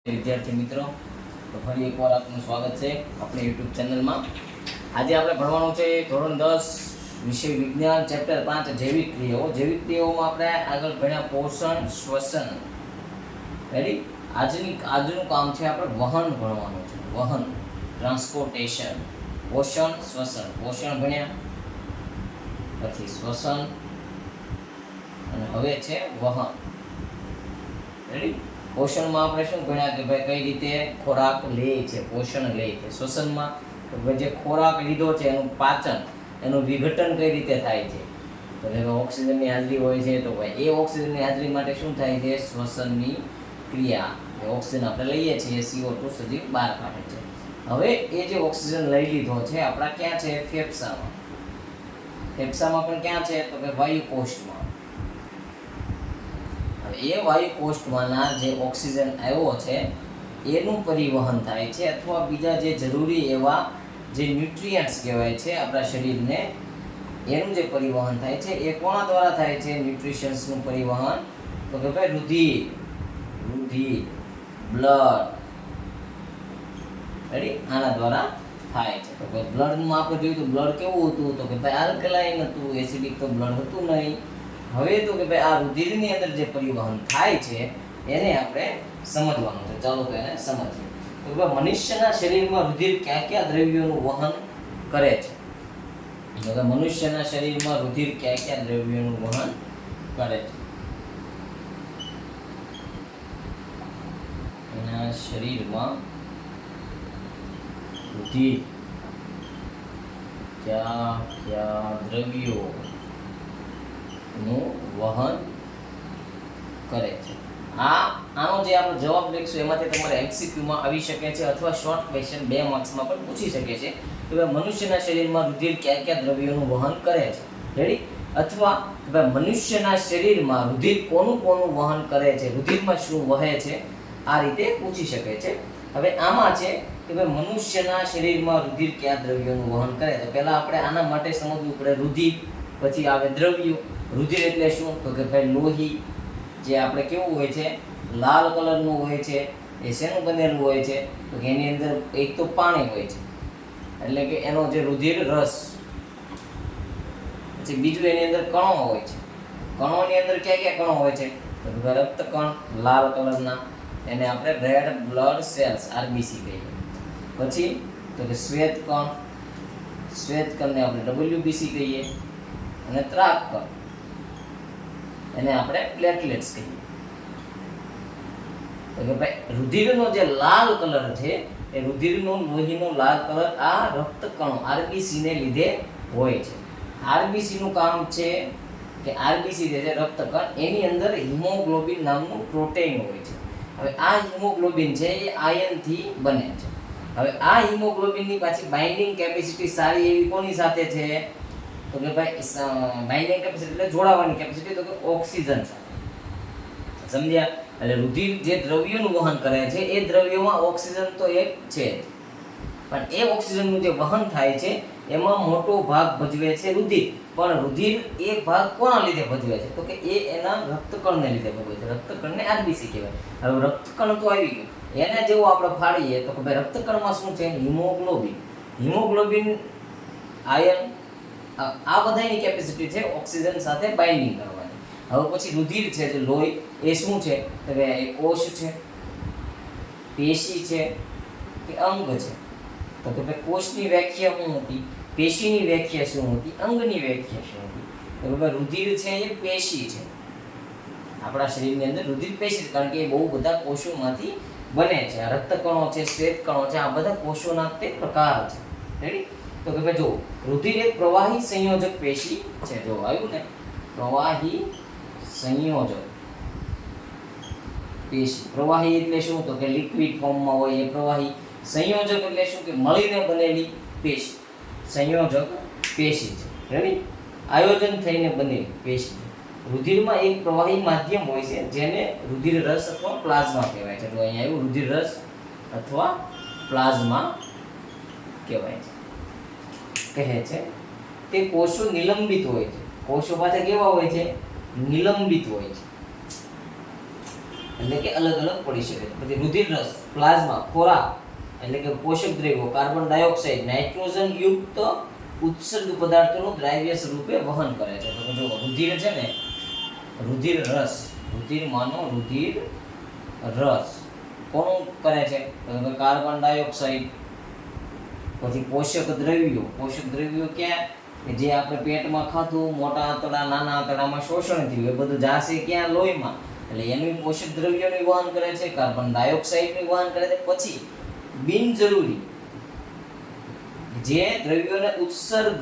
વિદ્યાર્થી મિત્રો, તો ફરી એકવાર આપનું સ્વાગત છે આપણી યુટ્યુબ ચેનલમાં. આજે આપણે ભણવાનું છે ધોરણ 10 વિષય વિજ્ઞાન ચેપ્ટર 5 જૈવિક ક્રિયાઓ. જૈવિક ક્રિયાઓમાં આપણે આગળ ભણ્યા પોષણ, શ્વસન. રેડી? આજનું કામ છે આપણે વહન ભણવાનું છે. વહન, ટ્રાન્સપોર્ટેશન. પોષણ, શ્વસન. પોષણ ભણ્યા, પછી શ્વસન, અને હવે છે વહન. રેડી? પોષણમાં આપણે શું ભણ્યા કે ભાઈ કઈ રીતે ખોરાક લે છે, પોષણ લે છે. શ્વસનમાં તો ભાઈ જે ખોરાક લીધો છે એનું પાચન, એનું વિઘટન કઈ રીતે થાય છે. તો કે ઓક્સિજનની હાજરી હોય છે, તો ભાઈ એ ઓક્સિજનની હાજરી માટે શું થાય છે, શ્વસનની ક્રિયા. એ ઓક્સિજન આપણે લઈએ છીએ, CO2 સજીવ બહાર કાઢે છે. હવે એ જે ઓક્સિજન લઈ લીધો છે આપણા ક્યાં છે, ફેફસામાં. ફેફસામાં પણ ક્યાં છે, તો કે વાયુકોષમાં. એ વાયુકોષમાંના જે ઓક્સિજન આવ્યો છે એનું પરિવહન થાય છે, અથવા બીજા જે જરૂરી એવા જે ન્યુટ્રિયન્ટ્સ કહેવાય છે આપણા શરીરને, એનું જે પરિવહન થાય છે એ કોના દ્વારા થાય છે, ન્યુટ્રિશન્સનું પરિવહન. તો કે ભાઈ રુધિર, બ્લડ. રેડી? આના દ્વારા થાય છે. તો ભાઈ બ્લડમાં આપણે જોયું તો બ્લડ કેવું હતું, તો કે ભાઈ આલ્કલાઇન હતું, એસિડિક તો બ્લડ હતું નહીં. હવે તો કે ભાઈ આ રુધિરની અંદર જે પરિવહન થાય છે એને આપણે સમજવાનું છે. ચાલો તો એને સમજીએ. તો કે મનુષ્યના શરીરમાં રુધિર કયા કયા દ્રવ્યોનું વહન કરે છે. તો કે મનુષ્યના શરીરમાં રુધિર કયા કયા દ્રવ્યોનું વહન કરે છે. એના શરીરમાં રુધિર કયા કયા દ્રવ્યો નું વહન કરે છે. આનો જે આપણે જવાબ લખીશું એમાંથી તમારે MCQ માં આવી શકે છે, અથવા શોર્ટ ક્વેશ્ચન 2 માર્ક્સમાં પણ પૂછી શકે છે કે ભાઈ મનુષ્યના શરીરમાં રુધિર કયા કયા દ્રવ્યોનું વહન કરે છે. રેડી? અથવા ભાઈ મનુષ્યના શરીરમાં રુધિર કોનું કોનું વહન કરે છે, રુધિરમાં શું વહે છે, આ રીતે પૂછી શકે છે. હવે આમાં છે કે ભાઈ મનુષ્યના શરીરમાં રુધિર કયા દ્રવ્યોનું વહન કરે. તો પહેલા આપણે આના માટે સમજવું પડે રુધિર, પછી આવે દ્રવ્યો. રુધિર એટલે શું, તો કે ભાઈ લોહી, જે આપણે કેવું હોય છે, લાલ કલરનું હોય છે. એ શેનું બનેલું હોય છે, તો કે એની અંદર એક તો પાણી હોય છે, એટલે કે એનો જે રુધિર રસ. પછી બીજું એની અંદર કણો હોય છે. કણોની અંદર કયા કયા કણો હોય છે, તો કે રક્તકણ લાલ કલરના, એને આપણે રેડ બ્લડ સેલ્સ RBC કહીએ. પછી તો કે શ્વેતકણ, શ્વેતકણને આપણે WBC કહીએ. અને ત્રાકકણ, એને આપણે પ્લેટલેટ્સ કહીએ. તો કે ભાઈ રુધિરનો જે લાલ કલર છે એ રુધિરનો લોહીનો લાલ કલર આ રક્તકણો RBC ને લીધે હોય છે. RBC નું કામ છે કે RBC જે છે રક્તકણ, એની અંદર હિમોગ્લોબિન નામનું પ્રોટીન હોય છે. હવે આ હિમોગ્લોબિન છે એ આયન થી બને છે. હવે આ હિમોગ્લોબિનની પાછી બાઇન્ડિંગ કેપેસિટી સારી એવી કોની સાથે છે, તો કે ભાઈ બાઇન્ડિંગ કેપેસિટી એટલે જોડાવાની કેપેસિટી, તો કે ઓક્સિજન સાથે. સમજ્યા? એટલે રુધિર જે દ્રવ્યોનું વહન કરે છે એ દ્રવ્યોમાં ઓક્સિજન તો એક છે, પણ એ ઓક્સિજનનું જે વહન થાય છે એમાં મોટો ભાગ ભજવે છે રુધિર. પણ રુધિર એ ભાગ કોના લીધે ભજવે છે, તો કે એ એના રક્તકણને લીધે ભજવે છે. રક્તકણને RBC કહેવાય. હવે રક્તકણ તો આવી ગયું, એને જેવો આપણે ફાડીએ તો કે ભાઈ રક્તકણમાં શું છે, હિમોગ્લોબિન. હિમોગ્લોબિન, આયન, આ બધાની કેપેસિટી છે ઓક્સિજન સાથે બાઇન્ડિંગ કરવાની. હવે પછી રુધિર છે જે લોહી, એ શું છે, તો કે એ કોષ છે, પેશી છે કે અંગ છે. તો કે ભાઈ કોષની વ્યાખ્યા શું હતી, પેશીની વ્યાખ્યા શું હતી, અંગની વ્યાખ્યા શું હતી. તો કે ભાઈ રુધિર છે એ પેશી છે. આપણા શરીરની અંદર રુધિર પેશી, કારણ કે એ બહુ બધા કોષોમાંથી બને છે. આ રક્તકણો છે, શ્વેતકણો છે, આ બધા કોષોના તે પ્રકાર છે. રેડી? તો કે ભાઈ જો રુધિર એક પ્રવાહી સંયોજક પેશી છે. જો આવ્યું ને, પ્રવાહી સંયોજક પેશી. પ્રવાહી એટલે શું, તો કે લિક્વિડ ફોર્મમાં હોય એ પ્રવાહી. સંયોજક એટલે શું, કે મળીને બનેલી પેશી. સંયોજક પેશી છે. રેડી? આયોજન થઈને બનેલી પેશી. રુધિરમાં એક પ્રવાહી માધ્યમ હોય છે જેને રુધિર રસ અથવા પ્લાઝ્મા કહેવાય છે. તો અહીંયા આવ્યું રુધિર રસ અથવા પ્લાઝ્મા કહેવાય છે, કહે છે. તે કોષો નિલંબિત હોય છે. કોષો પાછા કેવા હોય છે, નિલંબિત હોય છે. એટલે કે અલગ અલગ પડી શકે છે. પછી રુધિર રસ, પ્લાઝમા, ખોરાક એટલે કે પોષક દ્રવ્યો, કાર્બન ડાયોક્સાઇડ, નાઇટ્રોજન યુક્ત ઉત્સર્ગ પદાર્થોનું દ્રાવ્ય સ્વરૂપે વહન કરે છે. તો જો રુધિર છે ને, રુધિર રસ, રુધિર માનો રુધિર રસ કોનું કરે છે? તો કાર્બન ડાયોક્સાઇડ. પછી પોષક દ્રવ્યો ક્યાં? કે જે આપણે પેટમાં ખાધું, મોટા આંતરડા નાના આંતરડામાં શોષણ થયું, એ બધું જાશે ક્યાં? લોહીમાં. એટલે એનું પોષક દ્રવ્યોનું વહન કરે છે, કાર્બન ડાયોક્સાઇડનું વહન કરે છે. પછી બિનજરૂરી જે દ્રવ્યોને ઉત્સર્ગ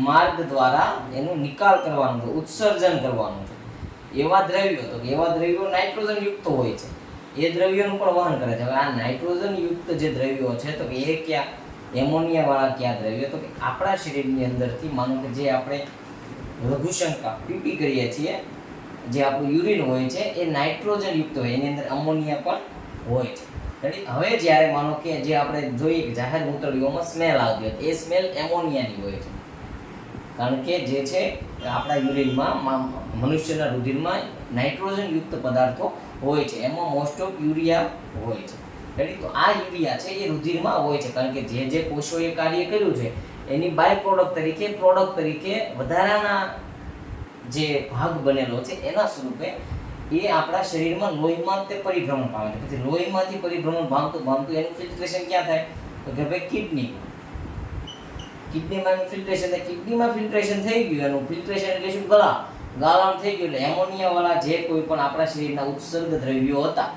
માર્ગ દ્વારા એનો નિકાલ કરવાનો છે, ઉત્સર્જન કરવાનું છે, એવા દ્રવ્યો, તો એવા દ્રવ્યો નાઇટ્રોજન યુક્ત હોય છે, એ દ્રવ્યોનું પણ વહન કરે છે. હવે આ નાઇટ્રોજન યુક્ત જે દ્રવ્યો છે, તો એ ક્યાં? એમોનિયા વાળા ક્યાં દ્રવ્યો? તો કે આપણા શરીરની અંદરથી, માનો કે જે આપણે લઘુશંકા પીપી કરીએ છીએ, જે આપણું યુરિન હોય છે, એ નાઇટ્રોજન યુક્ત હોય, એની અંદર અમોનિયા પણ હોય છે. હવે જ્યારે માનો કે જે આપણે જોઈએ કે જાહેર મૂત્રળીઓમાં સ્મેલ આવતી હોય, એ સ્મેલ એમોનિયાની હોય છે. કારણ કે જે છે આપણા યુરિનમાં, મનુષ્યના રુધિરમાં નાઇટ્રોજન યુક્ત પદાર્થો હોય છે, એમાં મોસ્ટ ઓફ યુરિયા હોય છે. તો આ યુરિયા છે એ રુધિરમાં હોય છે, કારણ કે જે કોષોએ કાર્ય કર્યું છે એની બાય પ્રોડક્ટ તરીકે વધારાના જે ભાગ બનેલો છે એના સ્વરૂપે એ આપણા શરીરમાં લોહીમાં તે પરિભ્રમણ પામે છે. પછી લોહીમાંથી પરિભ્રમણ પામતું એનું ફિલ્ટ્રેશન ક્યાં થાય? તો કે ભાઈ કિડનીમાં ફિલ્ટ્રેશન થઈ ગયું. એનું ફિલ્ટ્રેશન એટલે શું? ગાળણ થઈ ગયું. એટલે એમોનિયા વાળા જે કોઈ પણ આપણા શરીરના ઉત્સર્ગ દ્રવ્યો હતા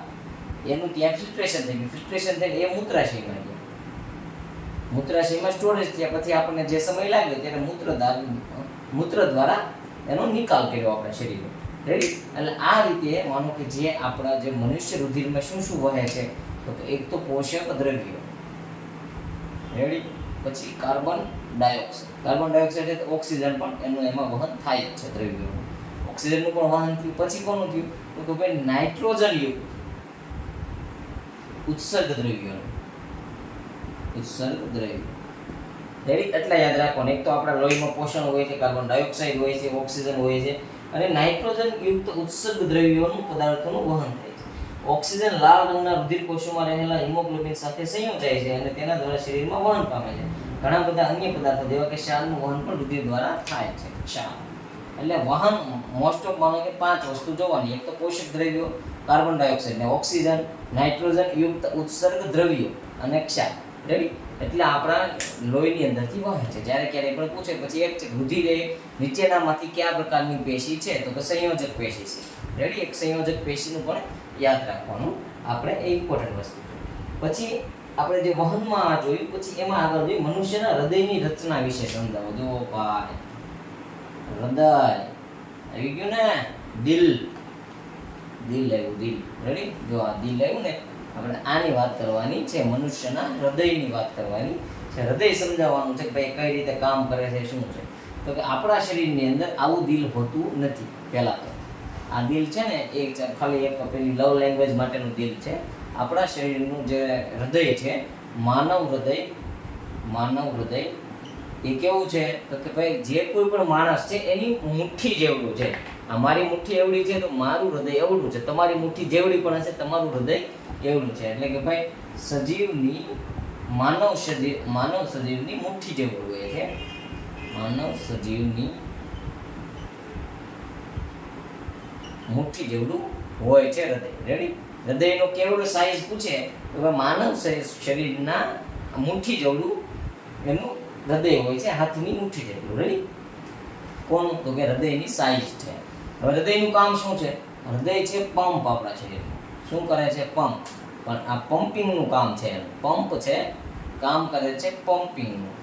એનું ત્યાં ફિલ્ટ્રેશન થઈ ગયું. ફિલ્ટ્રેશન થઈને એ મૂત્રાશયમાં ગયા. મૂત્રાશયમાં સ્ટોરેજ થયા. પછી આપણને જે સમય લાગ્યો ત્યારે મૂત્ર દ્વારા એનો નિકાલ કર્યો આપણા શરીરે. રેડી? એટલે આ રીતે માનો કે જે આપણા જે મનુષ્ય રુધિરમાં શું શું વહે છે? તો એક તો પોષક દ્રવ્યો, રેડી? પછી કાર્બન ડાયોક્સાઇડ એટલે ઓક્સિજન પણ એનું એમાં વહન થાય જ છે દ્રવ્યો. ઓક્સિજનનું પણ વહન થયું. પછી કોનું થયું? તો ભાઈ નાઇટ્રોજન યુક્ત ઉત્સર્ગ દ્રવ્યો. રેડી? એટલે યાદ રાખવાનું, એક તો આપણા લોહીમાં પોષણ હોય છે, કાર્બન ડાયોક્સાઇડ હોય છે, ઓક્સિજન હોય છે, અને નાઇટ્રોજન યુક્ત ઉત્સર્ગ દ્રવ્યોનું પદાર્થોનું વહન થાય છે. ઓક્સિજન લાલ રંગના રુધિર કોષોમાં રહેલા હિમોગ્લોબિન સાથે સંયોજાય છે અને તેના દ્વારા શરીરમાં વહન પામે છે. ઘણા બધા અન્ય પદાર્થો જેવા કે ક્ષારનું વહન પણ રુધિર દ્વારા થાય છે. ક્ષાર એટલે વહન મોસ્ટ ઓફ માનો કે 5 વસ્તુ જોવાની. એક તો પોષક દ્રવ્યો, કાર્બન ડાયોક્સાઇડ ને ઓક્સિજન, નાઇટ્રોજન યુક્ત ઉત્સર્ગ દ્રવ્યો અને ક્ષાર. રેડી? એટલે આપણા લોહીની અંદરથી વહે છે. જ્યારે ક્યારે પણ પૂછે પછી એક છે રુધિર એ નીચેનામાંથી કયા પ્રકારની પેશી છે? તો કે સંયોજક પેશી છે. રેડી? એક સંયોજક પેશીનું પણ યાદ રાખવાનું આપણે, એ ઇમ્પોર્ટન્ટ વસ્તુ. પછી આપણે જે વહનમાં જોયું, પછી એમાં આગળ જોઈએ મનુષ્યના હૃદયની રચના વિશે સમજાવો. જો ભાઈ, હૃદય આવી ગયું ને, દિલ આવ્યું. રેડી? જો આ દિલ આવ્યું ને, આપણે આની વાત કરવાની છે, મનુષ્યના હૃદયની વાત કરવાની છે. હૃદય સમજાવવાનું છે કે ભાઈ કઈ રીતે કામ કરે છે, શું છે. તો કે આપણા શરીરની અંદર આવું દિલ હોતું નથી. પહેલાં તો આ દિલ છે ને એ ખાલી એક પેલી લવ લેંગ્વેજ માટેનું દિલ છે. આપણા શરીરનું જે હૃદય છે, માનવ હૃદય એ કેવું છે? તો કે ભાઈ જે કોઈ પણ માણસ છે એની મુઠ્ઠી જેવડું છે. આ મારી મુઠ્ઠી એવડી છે તો મારું હૃદય એવડું છે. તમારી મુઠ્ઠી જેવડી પણ હશે, તમારું હૃદય એવડું છે. એટલે કે ભાઈ સજીવની માનવ સજીવની મુઠ્ઠી જેવડું હોય છે. માનવ સજીવની મુઠ્ઠી જેવડું હોય છે હૃદય. રેડી? હૃદયનો કેવડો સાઈઝ પૂછે તો માનવ શરીરના મુઠ્ઠી જેવડું એનું હૃદય હોય છે, હાથની મુઠ્ઠી જેટલું. રેડી? કોનું? તો કે હૃદયની સાઈઝ છે. હવે હૃદયનું કામ શું છે? હૃદય છે પંપ આપણા શરીરમાં. શું કરે છે? પંપ. પણ આ પમ્પિંગનું કામ છે. પંપ છે, કામ કરે છે પમ્પિંગનું.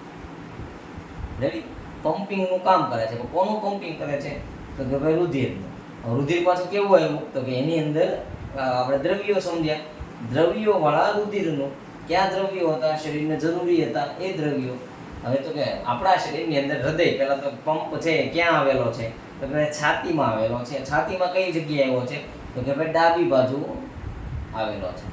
રેડી? પમ્પિંગનું કામ કરે છે. કોનું પમ્પિંગ કરે છે? તો કે ભાઈ રુધિરનું. રુધિર પાછું કેવું આવ્યું? તો કે એની અંદર આપણે દ્રવ્યો સમજ્યા, દ્રવ્યો વાળા રુધિરનું. કયા દ્રવ્યો હતા શરીરને જરૂરી હતા? એ દ્રવ્યો. હવે તો કે આપણા શરીરની અંદર હૃદય, પહેલા તો પંપ છે ક્યાં આવેલો છે? તો કે છાતીમાં આવેલો છે. છાતીમાં કઈ જગ્યાએ આવ્યો છે? તો કે ભાઈ ડાબી બાજુ આવેલો છે.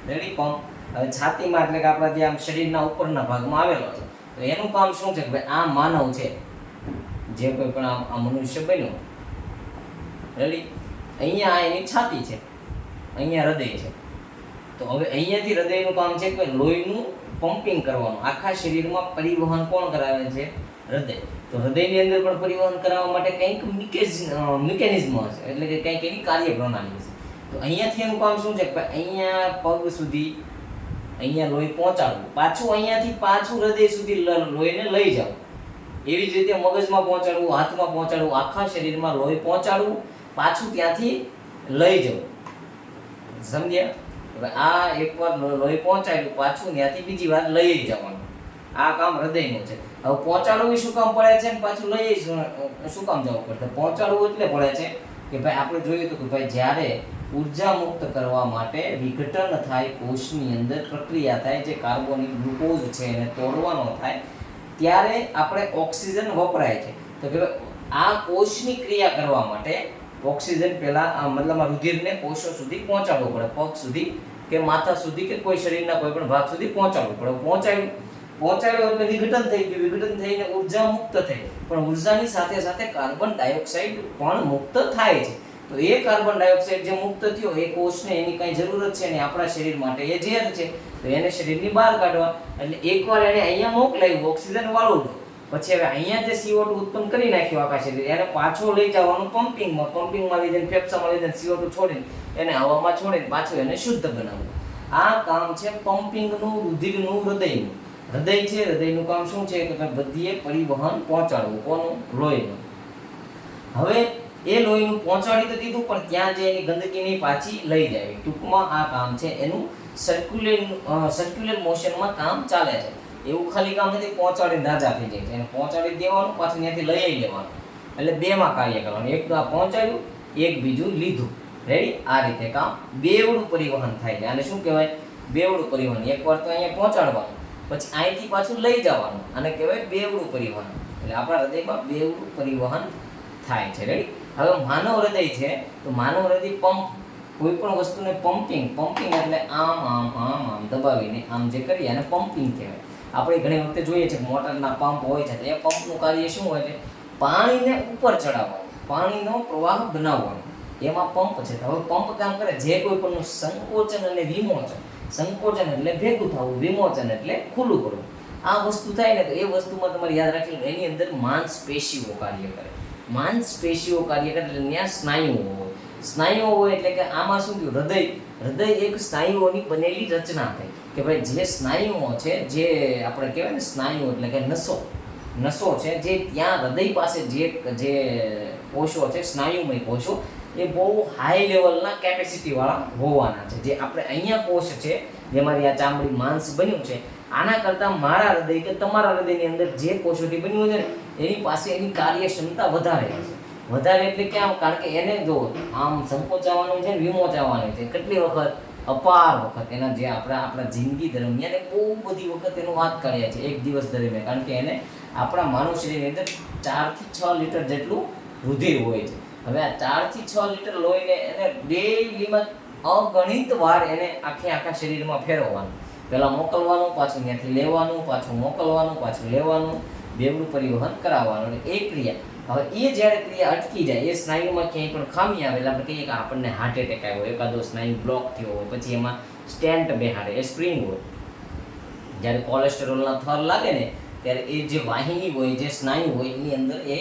રેડી? પંપ. હવે છાતીમાં એટલે કે આપણા જે આમ શરીરના ઉપરના ભાગમાં આવેલો છે. તો એનું કામ શું છે? કે ભાઈ આ માનવ છે, જે કોઈ પણ આ મનુષ્ય બન્યો. રેડી? અહીંયા એની છાતી છે. અહીંયા હૃદય છે. તો હવે અહીંયાથી હૃદયનું કામ છે કે લોહીનું પમ્પિંગ કરવાનું. આખા શરીરમાં પરિવહન કોણ કરાવે છે? હૃદય. તો હૃદયની અંદર પણ પરિવહન કરાવવા માટે કંઈક મિકેનિઝમ હશે, એટલે કે કંઈક એની કાર્યપ્રણાલી હશે. તો અહીંયાથી એનું કામ શું છે કે અહીંયા પગ સુધી અહીંયા લોહી પહોંચાડવું, પાછું અહીંયાથી પાછું હૃદય સુધી લોહીને લઈ જવું. એવી જ રીતે મગજમાં પહોંચાડવું, હાથમાં પહોંચાડવું, આખા શરીરમાં લોહી પહોંચાડવું, પાછું ત્યાંથી લઈ જવું. સમજ્યા? હવે આ એકવાર લોહી પહોંચાડ્યું, પાછું ત્યાંથી બીજી વાર લઈ જવાનું. આ કામ હૃદયનું છે. હવે પહોંચાડવું શું કામ પડે છે, પાછું લઈ શું કામ જવું પડે? પહોંચાડવું એટલે પડે છે કે ભાઈ આપણે જોયું હતું કે ભાઈ જ્યારે ઉર્જા મુક્ત કરવા માટે વિઘટન થાય, કોષની અંદર પ્રક્રિયા થાય, જે કાર્બોનિક ગ્લુકોઝ છે એને તોડવાનો થાય, ત્યારે આપણે ઓક્સિજન વપરાય છે. તો કે આ કોષની ક્રિયા કરવા માટે ઓક્સિજન પહેલા મતલબ રુધિરને કોષો સુધી પહોંચાડવો પડે, પગ સુધી કે માથા સુધી કે કોઈ શરીરના કોઈ પણ ભાગ સુધી પહોંચાડવું પડે. પહોંચાડ્યો એટલે વિઘટન થઈ ગયું, વિઘટન થઈને ઉર્જા મુક્ત થઈ, પણ ઉર્જાની સાથે સાથે કાર્બન ડાયોક્સાઇડ પણ મુક્ત થાય છે. તો એ કાર્બન ડાયોક્સાઇડ જે મુક્ત થયો એ કોષને એની કઈ જરૂરત છે ને આપણા શરીર માટે એ ઝેર છે, તો એને શરીરની બહાર કાઢવા. એટલે એકવાર એને અહીંયા મોકલાયું ઓક્સિજન વાળું, પછી હવે અહીંયા જે CO2 ઉત્પન્ન કરી નાખ્યું આખા શરીર, એને પાછો લઈ જવાનું પમ્પિંગમાં લઈ જઈને ફેફસામાં લઈ જઈને CO2 છોડીને એને હવામાં છોડીને પાછું એને શુદ્ધ બનાવવું. આ કામ છે પમ્પિંગનું, રુધિરનું, હૃદયનું. હૃદય છે, હૃદયનું કામ શું છે કે બધીએ પરિવહન પહોંચાડવું. કોનું? લોહીનું. હવે એ લોહીનું પહોંચાડી તો દીધું, પણ ત્યાં જે એની ગંદકીની પાછી લઈ જાય. ટૂંકમાં આ કામ છે એનું સર્ક્યુલર મોશનમાં કામ ચાલે છે. એવું ખાલી કામ નથી પહોંચાડીને રાજા થઈ જાય છે, એને પહોંચાડી દેવાનું, પાછું ત્યાંથી લઈ લેવાનું. એટલે બેમાં કાર્ય કરવાનું. એક તો આ પહોંચાડ્યું, એક બીજું લીધું. રેડી? આ રીતે કામ બેવડું પરિવહન થાય છે. આને શું કહેવાય? બેવડું પરિવહન. એકવાર તો અહીંયા પહોંચાડવાનું, પછી અહીંથી પાછું લઈ જવાનું, આને કહેવાય બેવડું પરિવહન. એટલે આપણા હૃદયમાં બેવડું પરિવહન થાય છે. રેડી? હવે માનવ હૃદય છે, તો માનવ હૃદય પંપ, કોઈ પણ વસ્તુને પમ્પિંગ એટલે આમ દબાવીને આમ જે કરીએ એને પમ્પિંગ કહેવાય. આપણે ઘણી વખતે જોઈએ છે મોટરના પંપ હોય છે, તો એ પંપનું કાર્ય શું હોય છે? પાણીને ઉપર ચડાવવાનું, પાણીનો પ્રવાહ બનાવવાનો, એમાં પંપ છે. હવે પંપ કામ કરે જે કોઈ પણનું સંકોચન અને વિમોચન. સંકોચન એટલે ભેગું થવું, વિમોચન એટલે ખુલ્લું કરવું. આ વસ્તુ થાય ને તો એ વસ્તુમાં તમારે યાદ રાખવું, એની અંદર માંસપેશીઓ કાર્ય કરે. માંસપેશીઓ કાર્ય કરે એટલે ત્યાં સ્નાયુઓ હોય. સ્નાયુઓ હોય એટલે કે આમાં શું થયું? હૃદય એક સ્નાયુઓની બનેલી રચના થઈ કે ભાઈ જે સ્નાયુઓ છે, જે આપણે કહેવાય ને સ્નાયુ એટલે કે નસો છે, જે ત્યાં હૃદય પાસે જે કોષો છે, સ્નાયુમય કોષો, એ બહુ હાઈ લેવલના કેપેસિટીવાળા હોવાના છે. જે આપણે અહીંયા કોષ છે, જે મારી આ ચામડી માંસ બન્યું છે, આના કરતાં મારા હૃદય કે તમારા હૃદયની અંદર જે કોષોથી બન્યું છે ને એની પાસે એની કાર્યક્ષમતા વધારે છે. વધારે એટલે કેમ? કારણ કે એને જો આમ સંકોચાવાનું છે, વિમોચાવાનું છે, કેટલી વખત? અપાર વખત. એના જે આપણા જિંદગી દરમિયાન બહુ બધી વખત એનો વાત કર્યા છે એક દિવસ દરમિયાન. કારણ કે એને આપણા માનવ શરીરની અંદર 4 થી 6 લીટર જેટલું રુધિર હોય છે. હવે આ 4 થી 6 લીટર લોહીને એને ડેઈલીમાં અગણિત વાર એને આખા શરીરમાં ફેરવવાનું. પહેલાં મોકલવાનું, પાછું ત્યાંથી લેવાનું, પાછું મોકલવાનું, પાછું લેવાનું, બેવડું પરિવહન કરાવવાનું. એટલે એ ક્રિયા, હવે એ જ્યારે ક્રિયા અટકી જાય, એ સ્નાયુમાં ક્યાંય પણ ખામી આવે, એટલે આપણે કહીએ કે આપણને હાર્ટ એટેક આવ્યો, એકાદો સ્નાયુ બ્લોક થયો હોય, પછી એમાં સ્ટેન્ટ બેહાડે, એ સ્પ્રિંગ હોય. જ્યારે કોલેસ્ટેરોલના થર લાગે ને ત્યારે એ જે વાહિની હોય, જે સ્નાયુ હોય, એની અંદર એ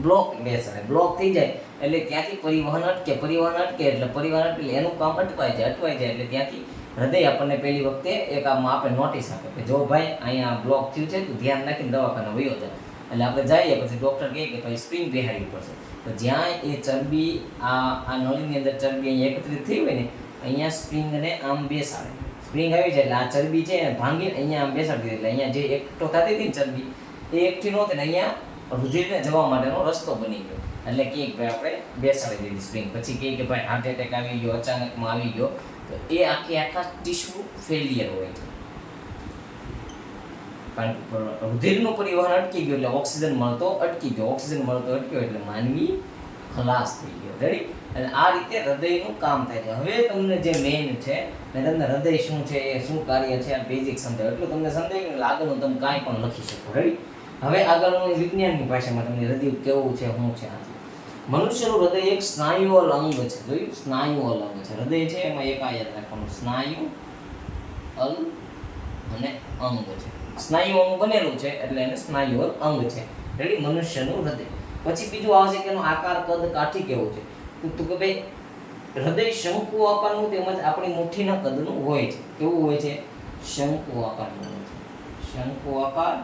બ્લોક બેસાડે. બ્લોક થઈ જાય એટલે ત્યાંથી પરિવહન અટકે એટલે એનું કામ અટવાઈ જાય એટલે ત્યાંથી હૃદય આપણને પહેલી વખતે એક આમાં આપણે નોટિસ આપે કે જો ભાઈ અહીંયા બ્લોક થયું છે, તું ધ્યાન રાખીને દવાખાને વયો જાય. એટલે આપણે જઈએ, પછી ડૉક્ટર કહે કે ભાઈ સ્પ્રિંગ બેહાડવી પડશે. તો જ્યાં એ ચરબી આ નળીની અંદર ચરબી અહીંયા એકત્રિત થઈ હોય ને, અહીંયા સ્પ્રિંગને આમ બેસાડે. સ્પ્રિંગ આવી જાય એટલે આ ચરબી છે એને ભાંગીને અહીંયા આમ બેસાડી દીધી. એટલે અહીંયા જે એકઠો થતી હતી ને ચરબી, એ એકઠી નહોતી ને અહીંયા રુધિરને જવા માટેનો રસ્તો બની ગયો. એટલે કે ભાઈ આપણે બેસાડી દીધી સ્પ્રિંગ. પછી કહે કે ભાઈ હાર્ટ એટેક આવી ગયો, અચાનકમાં આવી ગયો, તો એ આખા ટિશ્યુ ફેલિયર હોય છે. કારણ કે રુધિરનું પરિવહન અટકી ગયું એટલે ઓક્સિજન મળતો અટક્યો એટલે માનવી ખલાસ થઈ ગયો. રેડી? અને આ રીતે હૃદયનું કામ થાય છે. હવે તમને જે મેઇન છે, મેં તમને હૃદય શું છે, એ શું કાર્ય છે, આ બેઝિક સમજાવ્યું. એટલું તમને સમજાવ્યું એટલે આગળનું તમે કાંઈ પણ લખી શકો. રેડી? હવે આગળનું વિજ્ઞાનની ભાષામાં તમને હૃદય કેવું છે, શું છે. મનુષ્યનું હૃદય એક સ્નાયુઅલ અંગ છે. જોયું, સ્નાયુઅલ અંગ છે. હૃદય છે એમાં એક આ યાદ રાખવાનું, સ્નાયુ અલ અને અંગ છે. સ્નાયુ અંગ બનેલું છે એટલે એને સ્નાયુઅલ અંગ છે. રેડી, મનુષ્યનું હૃદય. પછી બીજું આવશે કે એનો આકાર, કદ, કાઠી કેવું છે. તો કે ભાઈ હૃદય શંકુ આકારનું તેમજ આપણી મુઠ્ઠીના કદનું હોય છે. કેવું હોય છે? શંકુ આકારનું હોય છે. શંકુ આકાર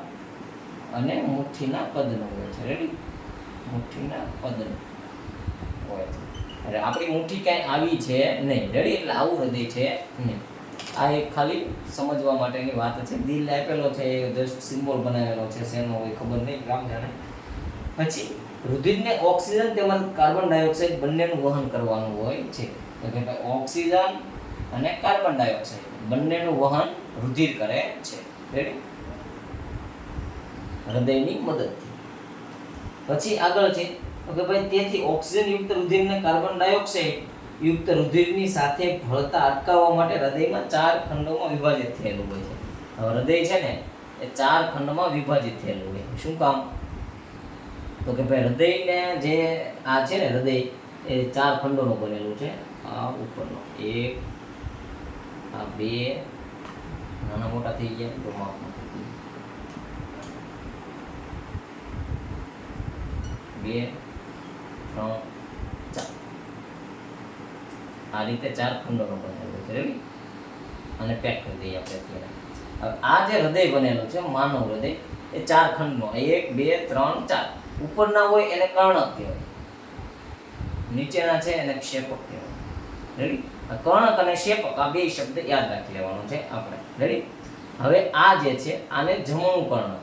અને મુઠ્ઠીના કદનું હોય છે. રેડી, મુઠ્ઠીના કદનું હોય છે. એટલે આપણી મુઠ્ઠી કાંઈ આવી છે નહીં. રેડી, એટલે આવું હૃદય છે નહીં. આ એક ખાલી સમજવા માટેની વાત છે. દિલ આપેલો છે, એ જસ્ટ સિમ્બોલ બનાવેલો છે, શેનો હોય ખબર નહીં, રામ જાણે. પછી રુધિરને ઓક્સિજન તેમજ કાર્બન ડાયોક્સાઇડ બંનેનું વહન કરવાનું હોય છે. તો કે ભાઈ ઓક્સિજન અને કાર્બન ડાયોક્સાઇડ બંનેનું વહન રુધિર કરે છે. રેડી, હૃદયની મદદથી. પછી આગળ છે તો કે ભાઈ તેથી ઓક્સિજન યુક્ત રુધિરને કાર્બન ડાયોક્સાઇડ યુક્ત રુધિરની સાથે ભળતા અટકાવવા માટે હૃદયમાં 4 ખંડોમાં વિભાજિત થયેલું હોય છે. હવે હૃદય છે ને એ 4 ખંડમાં વિભાજિત થયેલું હોય. શું કામ? તો કે ભાઈ હૃદયને જે આ છે ને, હૃદય એ 4 ખંડોનું બનેલું છે. આ ઉપરનો 1, આ 2, નાના મોટા થઈ ગયા તો માપમાં 2, 3, 4 આ રીતે 4 ખંડોનો બનેલો છે. રેડી, અને પેક કરી દઈએ આપણે અત્યારે. હવે આ જે હૃદય બનેલું છે, માનવ હૃદય, એ 4 ખંડનો 1, 2, 3, 4. ઉપરના હોય એને કર્ણક કહેવાય, નીચેના છે એને ક્ષેપક કહેવાય. રેડી, આ કર્ણક અને ક્ષેપક આ બે શબ્દ યાદ રાખી લેવાનો છે આપણે. રેડી, હવે આ જે છે આને જમણું કર્ણક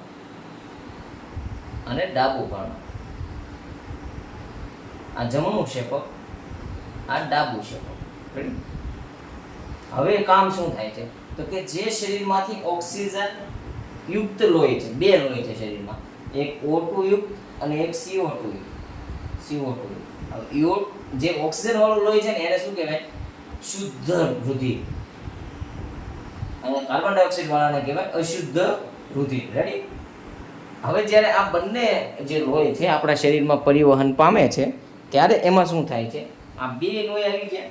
અને ડાબું કર્ણક. આ જમણું ક્ષેપક, આ ડાબું ક્ષેપક. રેડી, હવે કામ શું થાય છે તો કે જે શરીરમાંથી ઓક્સિજન યુક્ત લોહી છે, 2 લોહી છે શરીરમાં, એક O2 યુક્ત અને એક CO2 યુક્ત. CO2 યુક્ત જે ઓક્સિજન વાળું લોહી છે ને એને શું કહેવાય? શુદ્ધ રુધિર. અને કાર્બન ડાયોક્સાઇડ વાળાને કહેવાય અશુદ્ધ રુધિર. રેડી, હવે જ્યારે આ બંને જે લોહી છે આપણા શરીરમાં પરિવહન પામે છે ત્યારે એમાં શું થાય છે? આ 2 લોહી આવી ગયા.